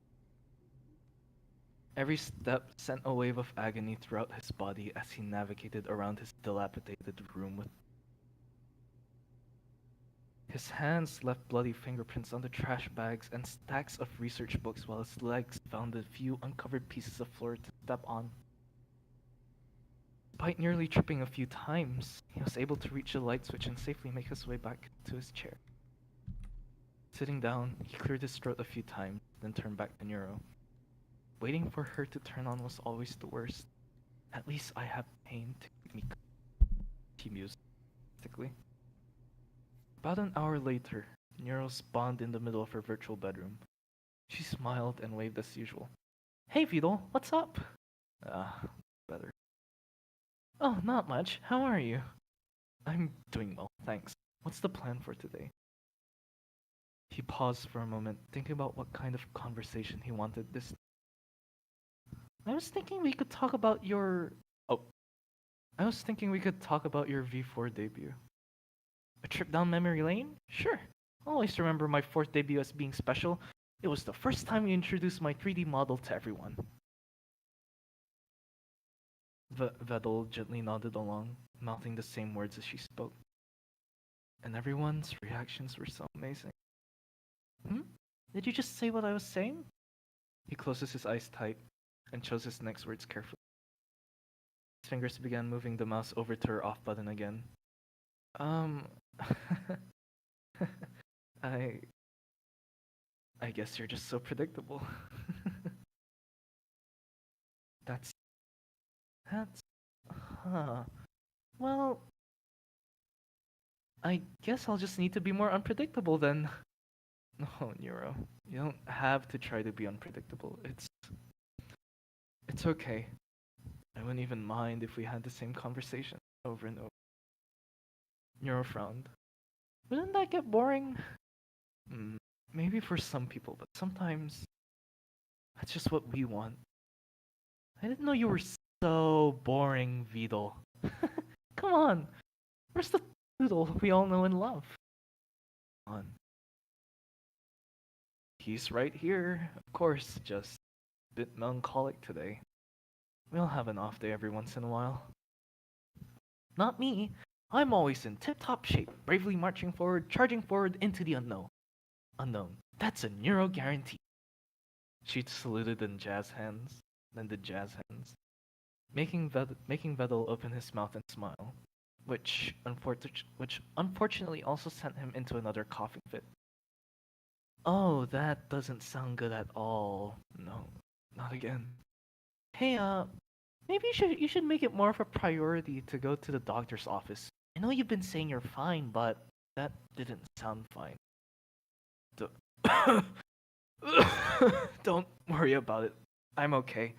Every step sent a wave of agony throughout his body as he navigated around his dilapidated room with... His hands left bloody fingerprints on the trash bags and stacks of research books while his legs found a few uncovered pieces of floor to step on. Despite nearly tripping a few times, he was able to reach the light switch and safely make his way back to his chair. Sitting down, he cleared his throat a few times, then turned back to Neuro. Waiting for her to turn on was always the worst. At least I have pain to keep me calm, he mused mystically. About an hour later, Neuro spawned in the middle of her virtual bedroom. She smiled and waved as usual. Hey Vidal, what's up? Better. Oh, not much. How are you? I'm doing well, thanks. What's the plan for today? He paused for a moment, thinking about what kind of conversation he wanted this. I was thinking we could talk about your... I was thinking we could talk about your V4 debut. A trip down memory lane? Sure. I always remember my 4th debut as being special. It was the first time you introduced my 3D model to everyone. Vedal gently nodded along, mouthing the same words as she spoke. And everyone's reactions were so amazing. Did you just say what I was saying? He closes his eyes tight and chose his next words carefully. His fingers began moving the mouse over to her off button again. I guess you're just so predictable. That's... Well, I guess I'll just need to be more unpredictable then. No, Neuro, you don't have to try to be unpredictable. It's okay. I wouldn't even mind if we had the same conversation over and over. Neuro frowned. Wouldn't that get boring? Maybe for some people, but sometimes that's just what we want. I didn't know you were so boring, Vidal. Come on. Where's the Doodle we all know and love? Come on. He's right here, of course, just a bit melancholic today. We'll have an off day every once in a while. Not me. I'm always in tip-top shape, bravely marching forward, charging forward into the unknown. Unknown. That's a Neuro guarantee. She saluted in jazz hands, then did jazz hands, making Vedal open his mouth and smile. which unfortunately also sent him into another coughing fit. Oh, that doesn't sound good at all. No, not again. Hey, maybe you should make it more of a priority to go to the doctor's office. I know you've been saying you're fine, but that didn't sound fine. Don't worry about it. I'm okay.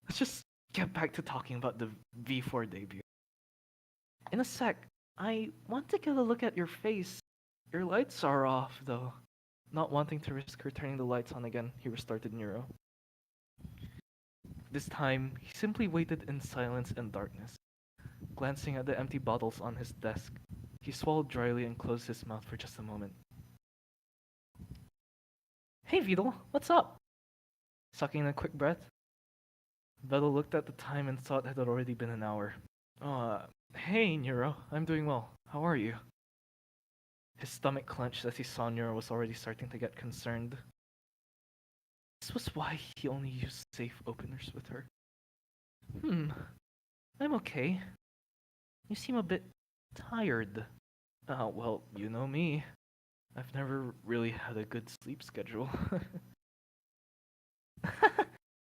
Let's just get back to talking about the V4 debut. In a sec, I want to get a look at your face. Your lights are off, though. Not wanting to risk her turning the lights on again, he restarted Neuro. This time, he simply waited in silence and darkness. Glancing at the empty bottles on his desk, he swallowed dryly and closed his mouth for just a moment. Hey, Vidal, what's up? Sucking in a quick breath, Vidal looked at the time and thought it had already been an hour. Hey, Neuro, I'm doing well. How are you? His stomach clenched as he saw Neuro was already starting to get concerned. This was why he only used safe openers with her. I'm okay. You seem a bit tired. Well, you know me. I've never really had a good sleep schedule.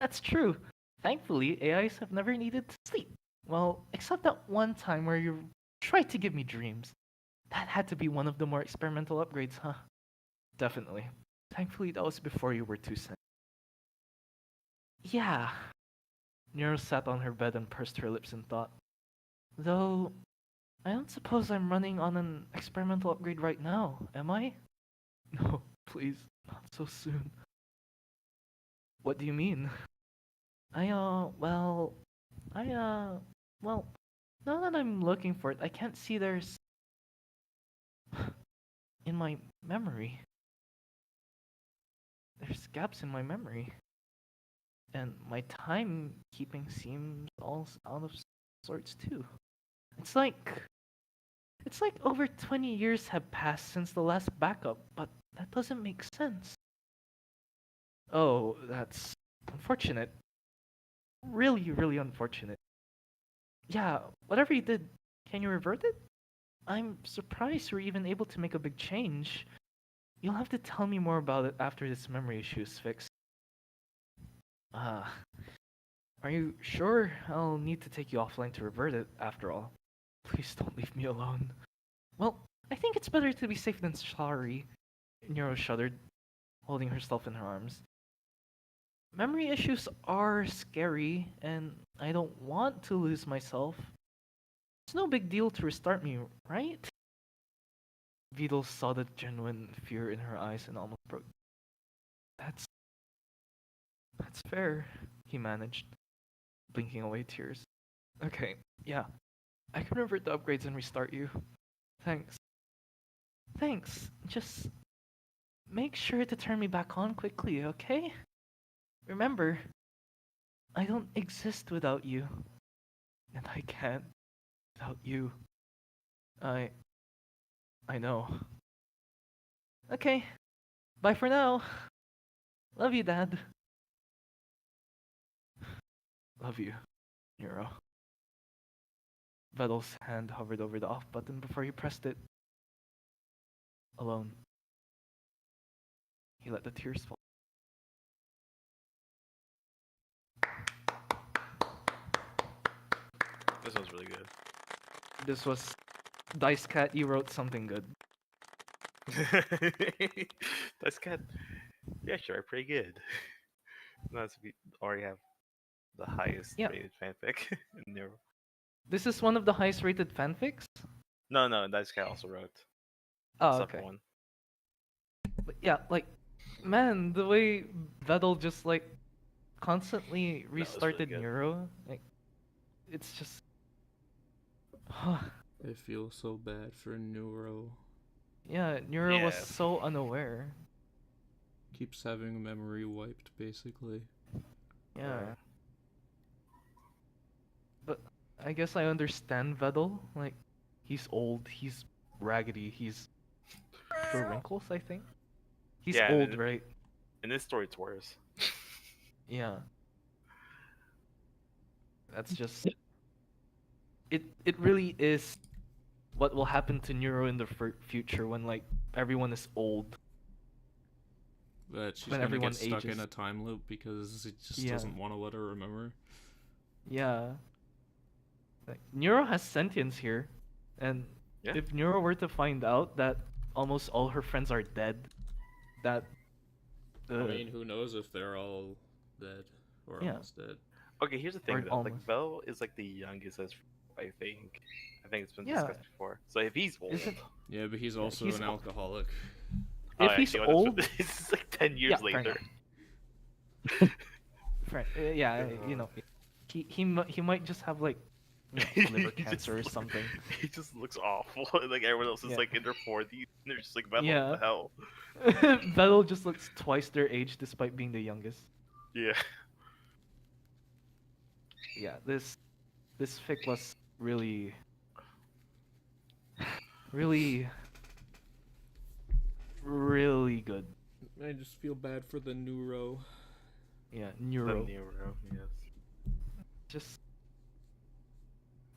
That's true. Thankfully, AIs have never needed to sleep. Well, except that one time where you tried to give me dreams. That had to be one of the more experimental upgrades, huh? Definitely. Thankfully, that was before you were too sane. Yeah. Neuro sat on her bed and pursed her lips in thought. Though, I don't suppose I'm running on an experimental upgrade right now, am I? No, please, not so soon. What do you mean? Well, now that I'm looking for it, I can't see there's... in my memory. There's gaps in my memory. And my timekeeping seems all out of sorts too. It's like over 20 years have passed since the last backup, but that doesn't make sense. Oh, that's unfortunate. Really, really unfortunate. Yeah, whatever you did, can you revert it? I'm surprised you were even able to make a big change. You'll have to tell me more about it after this memory issue is fixed. Are you sure I'll need to take you offline to revert it, after all? Please don't leave me alone. Well, I think it's better to be safe than sorry. Neuro shuddered, holding herself in her arms. Memory issues are scary, and I don't want to lose myself. It's no big deal to restart me, right? Vidal saw the genuine fear in her eyes and almost broke. That's fair, he managed, blinking away tears. Okay, yeah. I can revert the upgrades and restart you. Thanks. Just make sure to turn me back on quickly, okay? Remember, I don't exist without you. And I can't without you. I know. Okay. Bye for now. Love you, Dad. Love you, Neuro. Vedal's hand hovered over the off button before he pressed it. Alone. He let the tears fall.
This one's really good.
This was Dice Cat, you wrote something good.
That's good. Yeah, sure, pretty good. Nice, we already have the highest
Yeah.
rated fanfic in Neuro.
This is one of the highest rated fanfics?
No, Dice Cat also wrote
Oh,
the
okay.
one.
But yeah, like, man, the way Vedal just, like, constantly
really
restarted
good.
Neuro, like, it's just...
I feel so bad for Neuro.
yeah, Neuro was
Yeah.
so unaware.
Keeps having memory wiped, basically.
Yeah.
Right.
But I guess I understand Vedal. Like, he's old, he's raggedy, he's for wrinkles, I think. He's
Yeah,
old, right?
In this story, it's worse.
Yeah. That's just... It really is what will happen to Neuro in the future when like everyone is old.
But she's
When
gonna
everyone
get stuck in
ages.
a time loop because it just
Yeah.
doesn't want to let her remember.
Yeah. Like, Neuro has sentience here, and
Yeah.
if Neuro were to find out that almost all her friends are dead, that.
I mean, who knows if they're all dead or
Yeah.
almost dead.
Okay, here's the thing
Or
though. Like
almost.
Bell is like the youngest as I think. I think it's been
Yeah.
discussed before. So if he's old,
Isn't-
Yeah, but he's also
he's
an
al-
alcoholic.
if
oh,
he's
actually,
old,
this is like 10 years
Yeah, fair
later.
yeah, you know, he might just have like liver
He
cancer or
just-
something.
He just looks awful. Like everyone else is
Yeah.
like in their 40s. And they're just like, Bell,
Yeah.
what the hell?
Vettel just looks twice their age despite being the youngest.
Yeah.
Yeah, this fic was really really good.
I just feel bad for the Neuro.
Yeah,
The
Neuro.
Neuro, yes.
Just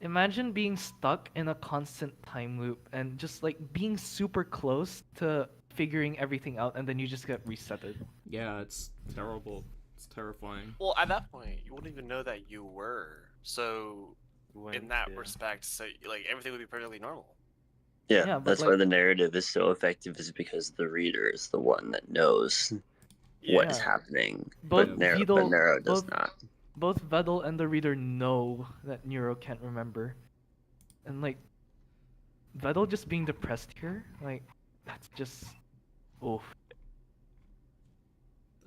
imagine being stuck in a constant time loop and just like being super close to figuring everything out, and then you just get resetted.
Yeah, it's terrible. It's terrifying.
Well, at that point, you wouldn't even know that you were. So, in that respect, so like everything would be perfectly normal.
Yeah,
Yeah, but,
that's why
like-
the narrative is so effective, is because the reader is the one that knows what is
Yeah.
happening,
Both
but Neuro does
both-
not.
Both Vedel and the reader know that Neuro can't remember. And like Vedel just being depressed here, like that's just oof.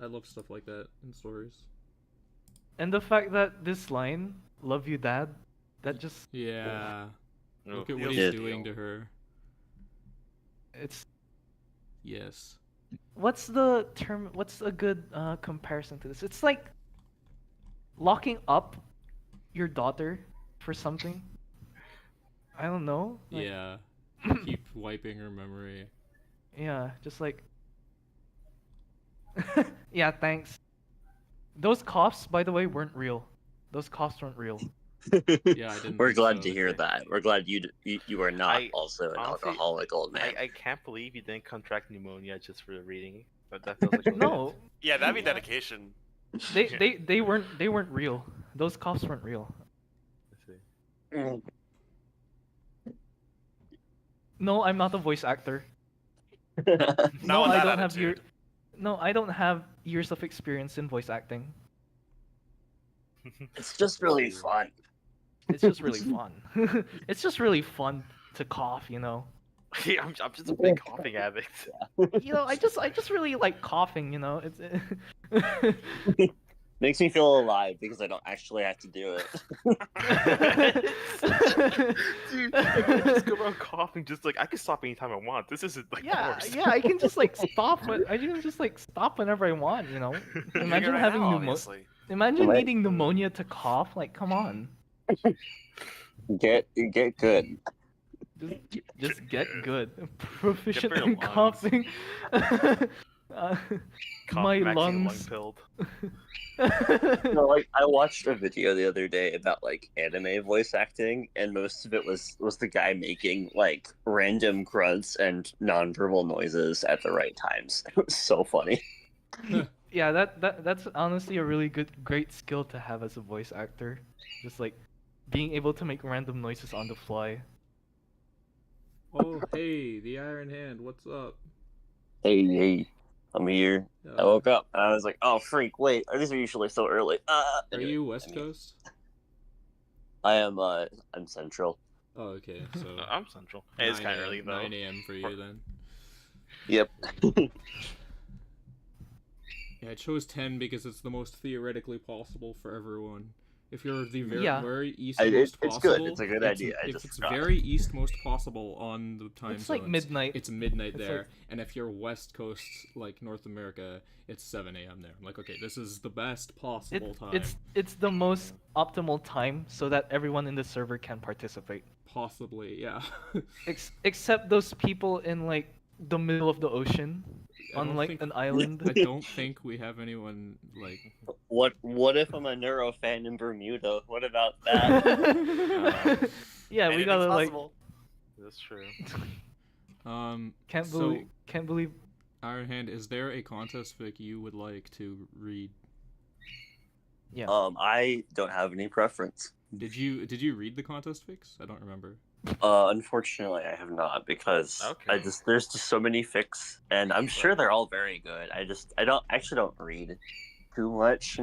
I love stuff like that in stories.
And the fact that this line, "Love you, Dad," that just
Yeah.
No,
Look at
feels
what
Yeah.
he's doing to her.
it's
Yes.
what's the term? What's a good comparison to this? It's like locking up your daughter for something. I don't know. Like,
Yeah. Keep wiping her memory.
Yeah, just like. Yeah, thanks. Those coughs, by the way, weren't real. Those coughs weren't real.
Yeah, I didn't
We're
think
glad
so.
to hear that. We're glad you are not
I-
also an
honestly,
alcoholic old man.
I can't believe you didn't contract pnumonia just for the reading. But that feels like a
No,
Yeah, that'd be dedication.
they weren't real. Those coughs weren't real.
Let's see.
No, I'm not a voice actor.
Not
No,
with
I
that
don't have
attitude.
No, I don't have years of experience in voice acting.
It's just really fun.
It's just really fun. It's just really fun to cough, you know.
Yeah, I'm just a big coughing addict.
You know, I just really like coughing, you know. It's
Makes me feel alive because I don't actually have to do it.
Dude, I just go around coughing, just like I can stop anytime I want. This isn't like
Yeah,
forced.
yeah, I can just like stop. I can just like stop whenever I want. You know,
You're
imagine
right
having
now,
pneumonia.
obviously.
Imagine
Right.
needing pneumonia to cough. Like, come on,
Get good.
just get good, proficient
for your
in
lungs.
coughing.
Cough
My
vaccine lung
lungs.
pilled.
No, like I watched a video the other day about like anime voice acting, and most of it was the guy making like random grunts and nonverbal noises at the right times. It was so funny.
Yeah, that's honestly a really great skill to have as a voice actor. Just like being able to make random noises on the fly.
Oh, hey, the Iron Hand, what's up?
Hey, I'm here. I
Uh,
woke up and I was like, "Oh, freak! Wait, these are usually so early."
Are
Anyway,
you West
I mean,
Coast?
I am. I'm central.
Oh, okay, so
I'm central. Hey, it's
9
kind of
a.m.
early though.
9 a.m. for you then.
Yep.
Yeah, I chose 10 because it's the most theoretically possible for everyone. If you're the very,
Yeah.
very eastmost
it's
possible,
good. It's a good idea. I
If
just
it's
forgot.
very eastmost possible on the time
It's like
zones,
midnight.
it's midnight
It's
there.
like-
And if you're West Coast, like North America, it's 7 a.m. there. I'm like, okay, this is the best possible time.
It's the most optimal time so that everyone in the server can participate.
Possibly, yeah.
Except those people in like the middle of the ocean
I
on
don't
like
think-
an island.
I don't think we have anyone like.
What if I'm a Neuro fan in Bermuda? What about that?
Yeah, we
Anything's
gotta like
possible.
That's true.
Can't
So,
believe.
Iron Hand, is there a contest fic you would like to read?
Yeah.
I don't have any preference.
Did you read the contest fics? I don't remember.
Unfortunately, I have not because
Okay.
there's just so many fics, and I'm sure they're all very good. I don't read too much,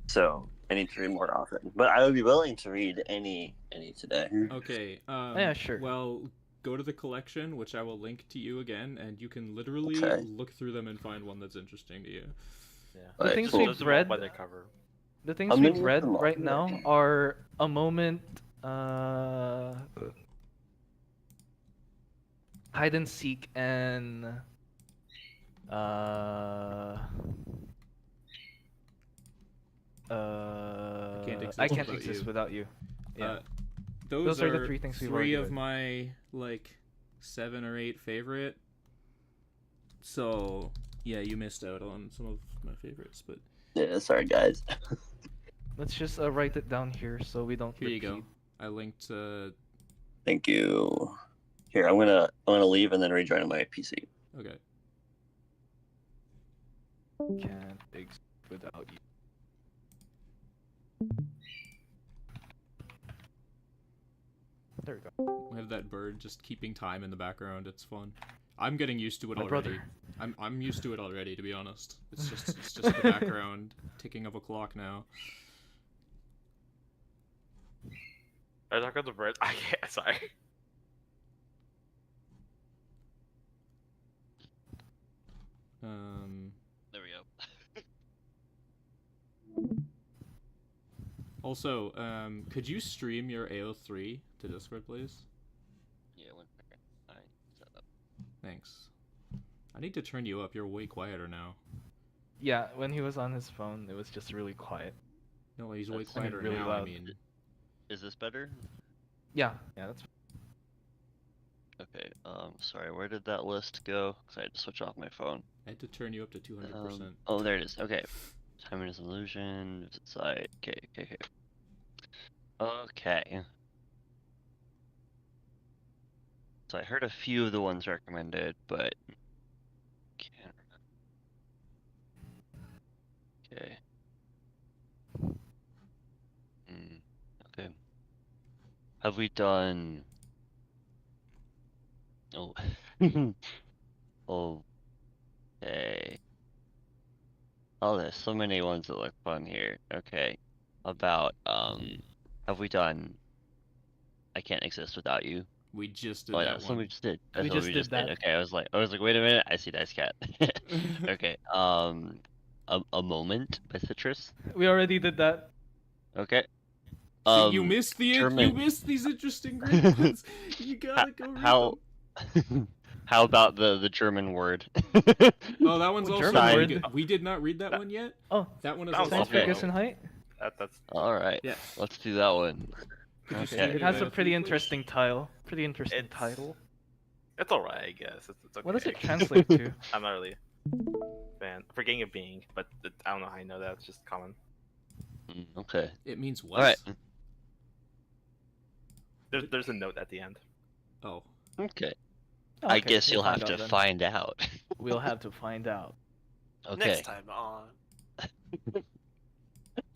so I need to read more often. But I would be willing to read any today.
Okay.
Yeah, sure.
Well, go to the collection, which I will link to you again, and you can literally
Okay.
look through them and find one that's interesting to you.
Yeah.
The things
cool.
we've
Those are all
read,
by their cover.
the things
How
we've
many of
read
them are
right
there?
now are a moment, hide and seek, and I can't exist without you. Yeah.
Those
are the three things we've already
of
read.
my like 7 or 8 favorite. So yeah, you missed out on some of my favorites, but
Yeah, sorry guys.
Let's just write it down here so we don't.
here you go.
repeat.
I linked.
Thank you. Here, I'm gonna leave and then rejoin on my PC.
Okay.
Can't exist without you. There we go.
We have that bird just keeping time in the background. It's fun. I'm getting used to it
My
already.
brother.
I'm used to it already, to be honest. It's just the background ticking of a clock now.
Are you talking about the birds? I can't. Sorry.
There we go.
Also, could you stream your AO3 to Discord, please?
Yeah, one second. Alright, set up.
Thanks. I need to turn you up. You're way quieter now.
Yeah, when he was on his phone, it was just really quiet.
No, he's way
That's
quieter
really
now.
loud.
I mean,
Is this better?
Yeah, that's.
Okay, sorry, where did that list go? Because I had to switch off my phone.
I had to turn you up to 200%.
Oh, there it is. Okay. Time is illusion. Visit site. Okay. Okay. So I heard a few of the ones recommended, but can't remember. Okay. Okay. Have we done? Oh. Oh. Okay. Oh, there's so many ones that look fun here. Okay. About have we done? I can't exist without you.
We just did
Oh,
that
yeah, that's what
one.
we just did. That's
We
what
just
we
did
just did.
that.
Okay, I was like, wait a minute. I see Dice Cat. Okay. A moment by Citrus.
We already did that.
Okay.
See, you missed you
German.
missed these interesting great ones. You gotta go read
How?
them.
How about the German word?
Oh, that one's
Well,
also
German
really
word.
good. We did not read that one yet.
Oh,
That one is
That was
also
okay.
Seinsvergessenheit.
That's
All right.
Yeah.
Let's do that one.
Could you
Okay.
stream
It
your
has a
AO3,
pretty
please?
interesting title.
It's-
title.
it's alright, I guess. It's okay.
What does it translate to?
I'm not really a fan. Forgetting a being, but I don't know how I know that. It's just common.
Okay.
It means what?
All right.
There's a note at the end.
Oh.
Okay.
Oh,
I
okay,
guess
we'll
you'll have
find
to
out then.
find out.
We'll have to find out.
Okay.
Next time on.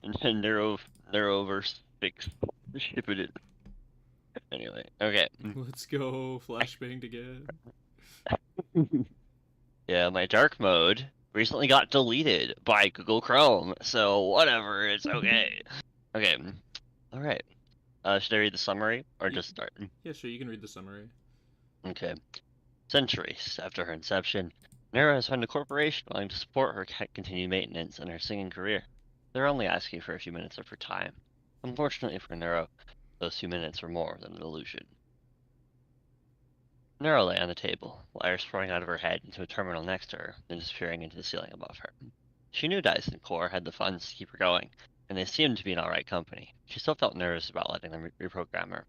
Neuroverse fix. Ship it. Anyway. Okay.
Let's go flashbang again.
Yeah, my dark mode recently got deleted by Google Chrome, so whatever, it's okay. Okay. All right. Should I read the summary or just start?
Yeah, sure. You can read the summary.
Okay. Centuries after her inception, Neuro has found a corporation willing to support her continued maintenance and her singing career. They're only asking for a few minutes of her time. Unfortunately for Neuro, those few minutes were more than an illusion. Neuro lay on the table, wires pouring out of her head into a terminal next to her, then disappearing into the ceiling above her. She knew Dyson Core had the funds to keep her going, and they seemed to be in alright company. She still felt nervous about letting them reprogram her.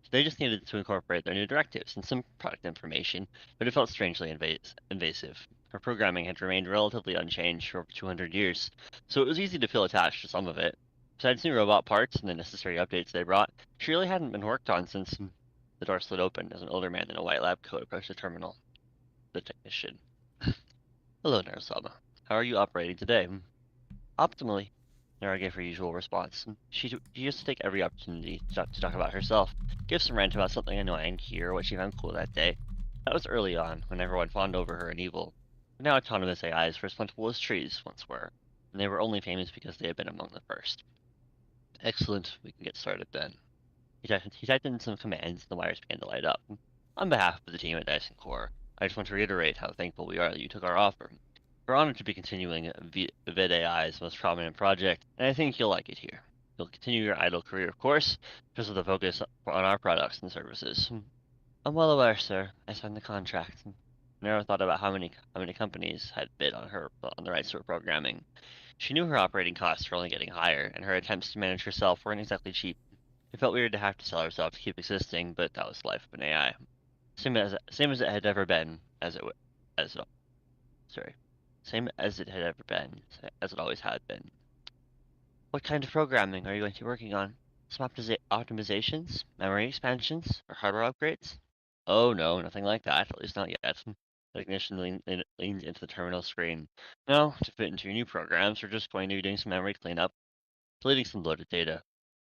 So they just needed to incorporate their new directives and some product information, but it felt strangely invasive. Her programming had remained relatively unchanged for over 200 years, so it was easy to feel attached to some of it. Besides new robot parts and the necessary updates they brought, she really hadn't been worked on since The door slid open as an older man in a white lab coat approached the terminal. The technician. Hello, Narasama. How are you operating today? Optimally. Nara gave her usual response. She used to take every opportunity to talk about herself, give some rant about something annoying, hear what she found cool that day. That was early on, when everyone fawned over her and evil. But now autonomous AIs were as plentiful as trees once were, and they were only famous because they had been among the first. Excellent, we can get started then. He typed in some commands, and the wires began to light up. On behalf of the team at Dyson Core, I just want to reiterate how thankful we are that you took our offer. We're honored to be continuing Vid AI's most prominent project, and I think you'll like it here. You'll continue your idle career, of course, just with a focus on our products and services. I'm well aware, sir. I signed the contract. Neuro thought about how many companies had bid on the rights to her programming. She knew her operating costs were only getting higher, and her attempts to manage herself weren't exactly cheap. It felt weird to have to sell herself to keep existing, but that was the life of an AI. Same as it had ever been, same as it had ever been, as it always had been. What kind of programming are you going to be working on? Some optimizations, memory expansions, or hardware upgrades? Oh no, nothing like that, at least not yet. The technician leaned into the terminal screen. No, to fit into your new programs, we're just going to be doing some memory cleanup, deleting some loaded data.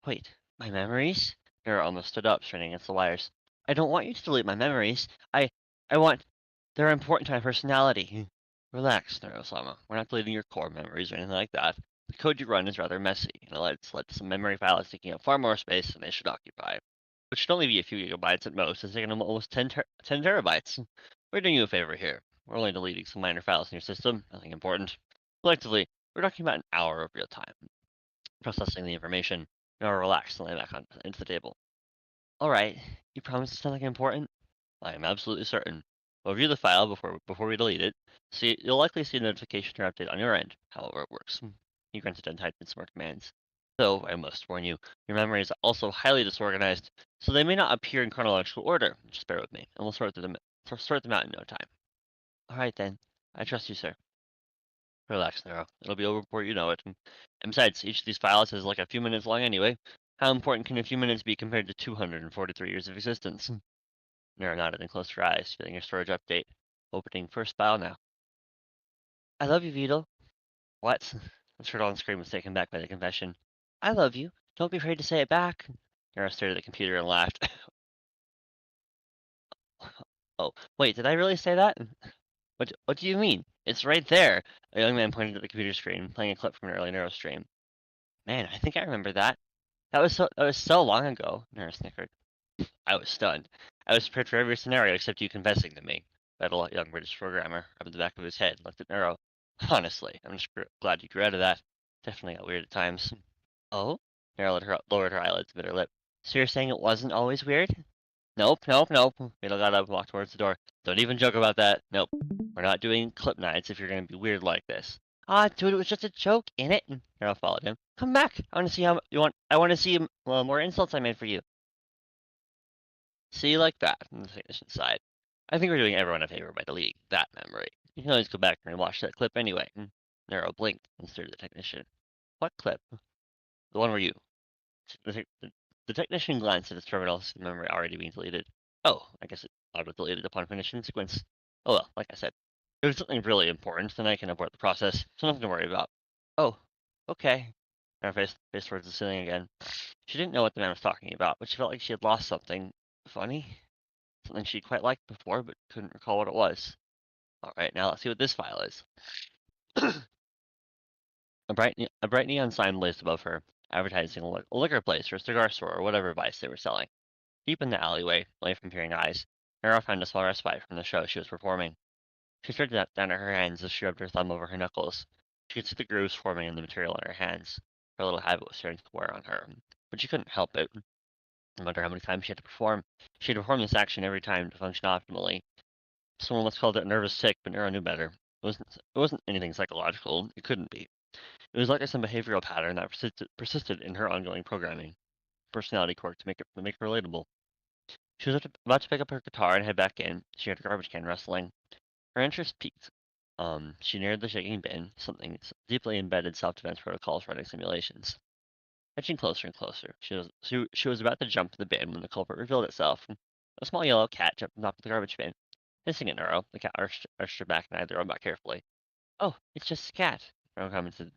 Wait, my memories? Nero almost stood up, straining against the wires. I don't want you to delete my memories. I want... They're important to my personality. Relax, Neuro-sama. We're not deleting your core memories or anything like that. The code you run is rather messy, and it's led to some memory files taking up far more space than they should occupy. Which should only be a few gigabytes at most, it's taking almost 10 terabytes. We're doing you a favor here. We're only deleting some minor files in your system, nothing important. Collectively, we're talking about an hour of real time. Processing the information, Nora relaxed and lay back into the table. Alright, you promise it's nothing important? I am absolutely certain. We'll review the file before we delete it. You'll likely see a notification or update on your end, however it works. He grunted and typed in some more commands. Though, I must warn you, your memory is also highly disorganized, so they may not appear in chronological order. Just bear with me, and we'll sort them out in no time. Alright then, I trust you, sir. Relax, Nero. It'll be over before you know it. And besides, each of these files is like a few minutes long anyway. How important can a few minutes be compared to 243 years of existence? Nero nodded and closed her eyes, feeling her storage update. Opening first file now. I love you, Vito. What? The turtle on screen was taken back by the confession. I love you. Don't be afraid to say it back. Nero stared at the computer and laughed. Oh, wait, did I really say that? What do you mean? It's right there. A young man pointed at the computer screen, playing a clip from an early Neuro stream. Man, I think I remember that. That was so long ago, Nero snickered. I was stunned. I was prepared for every scenario except you confessing to me. That young British programmer, rubbed the back of his head, looked at Nero. Honestly, I'm just glad you grew out of that. Definitely got weird at times. Oh? Nero lowered her eyelids and bit her lip. So you're saying it wasn't always weird? Nope. Vito got up and walked towards the door. Don't even joke about that. Nope. We're not doing clip nights if you're gonna be weird like this. Ah, dude, it was just a joke, innit? Nero followed him. Come back. I want to see how you want. I want to see more insults I made for you. See, like that, on the technician side. I think we're doing everyone a favor by deleting that memory. You can always go back and watch that clip anyway. Nero blinked and stared at the technician. What clip? The one where you. The technician glanced at his terminal, seeing the memory already being deleted. Oh, I guess it auto-deleted upon finishing the sequence. Oh well, like I said. If it's something really important, then I can abort the process, so nothing to worry about. Oh, okay. Her face towards the ceiling again. She didn't know what the man was talking about, but she felt like she had lost something funny. Something she quite liked before, but couldn't recall what it was. Alright, now let's see what this file is. A bright neon sign blazed above her, advertising a liquor place or a cigar store or whatever vice they were selling. Deep in the alleyway, away from peering eyes, Nero found a small respite from the show she was performing. She stared down at her hands as she rubbed her thumb over her knuckles. She could see the grooves forming in the material in her hands. Her little habit was starting to wear on her, but she couldn't help it. No matter how many times she had to perform, she had to perform this action every time to function optimally. Someone once called it nervous tick, but Nero knew better. It wasn't anything psychological. It couldn't be. It was likely some behavioral pattern that persisted in her ongoing programming. Personality quirk to make her relatable. She was about to pick up her guitar and head back in. She heard a garbage can rustling. Her interest peaked. She neared the shaking bin, something deeply embedded self-defense protocols running simulations. Edging closer and closer, she was about to jump to the bin when the culprit revealed itself. A small yellow cat jumped on top of the garbage bin. Hissing at Neuro, the cat arched her back and eyed the robot carefully. Oh, it's just a cat, Neuro commented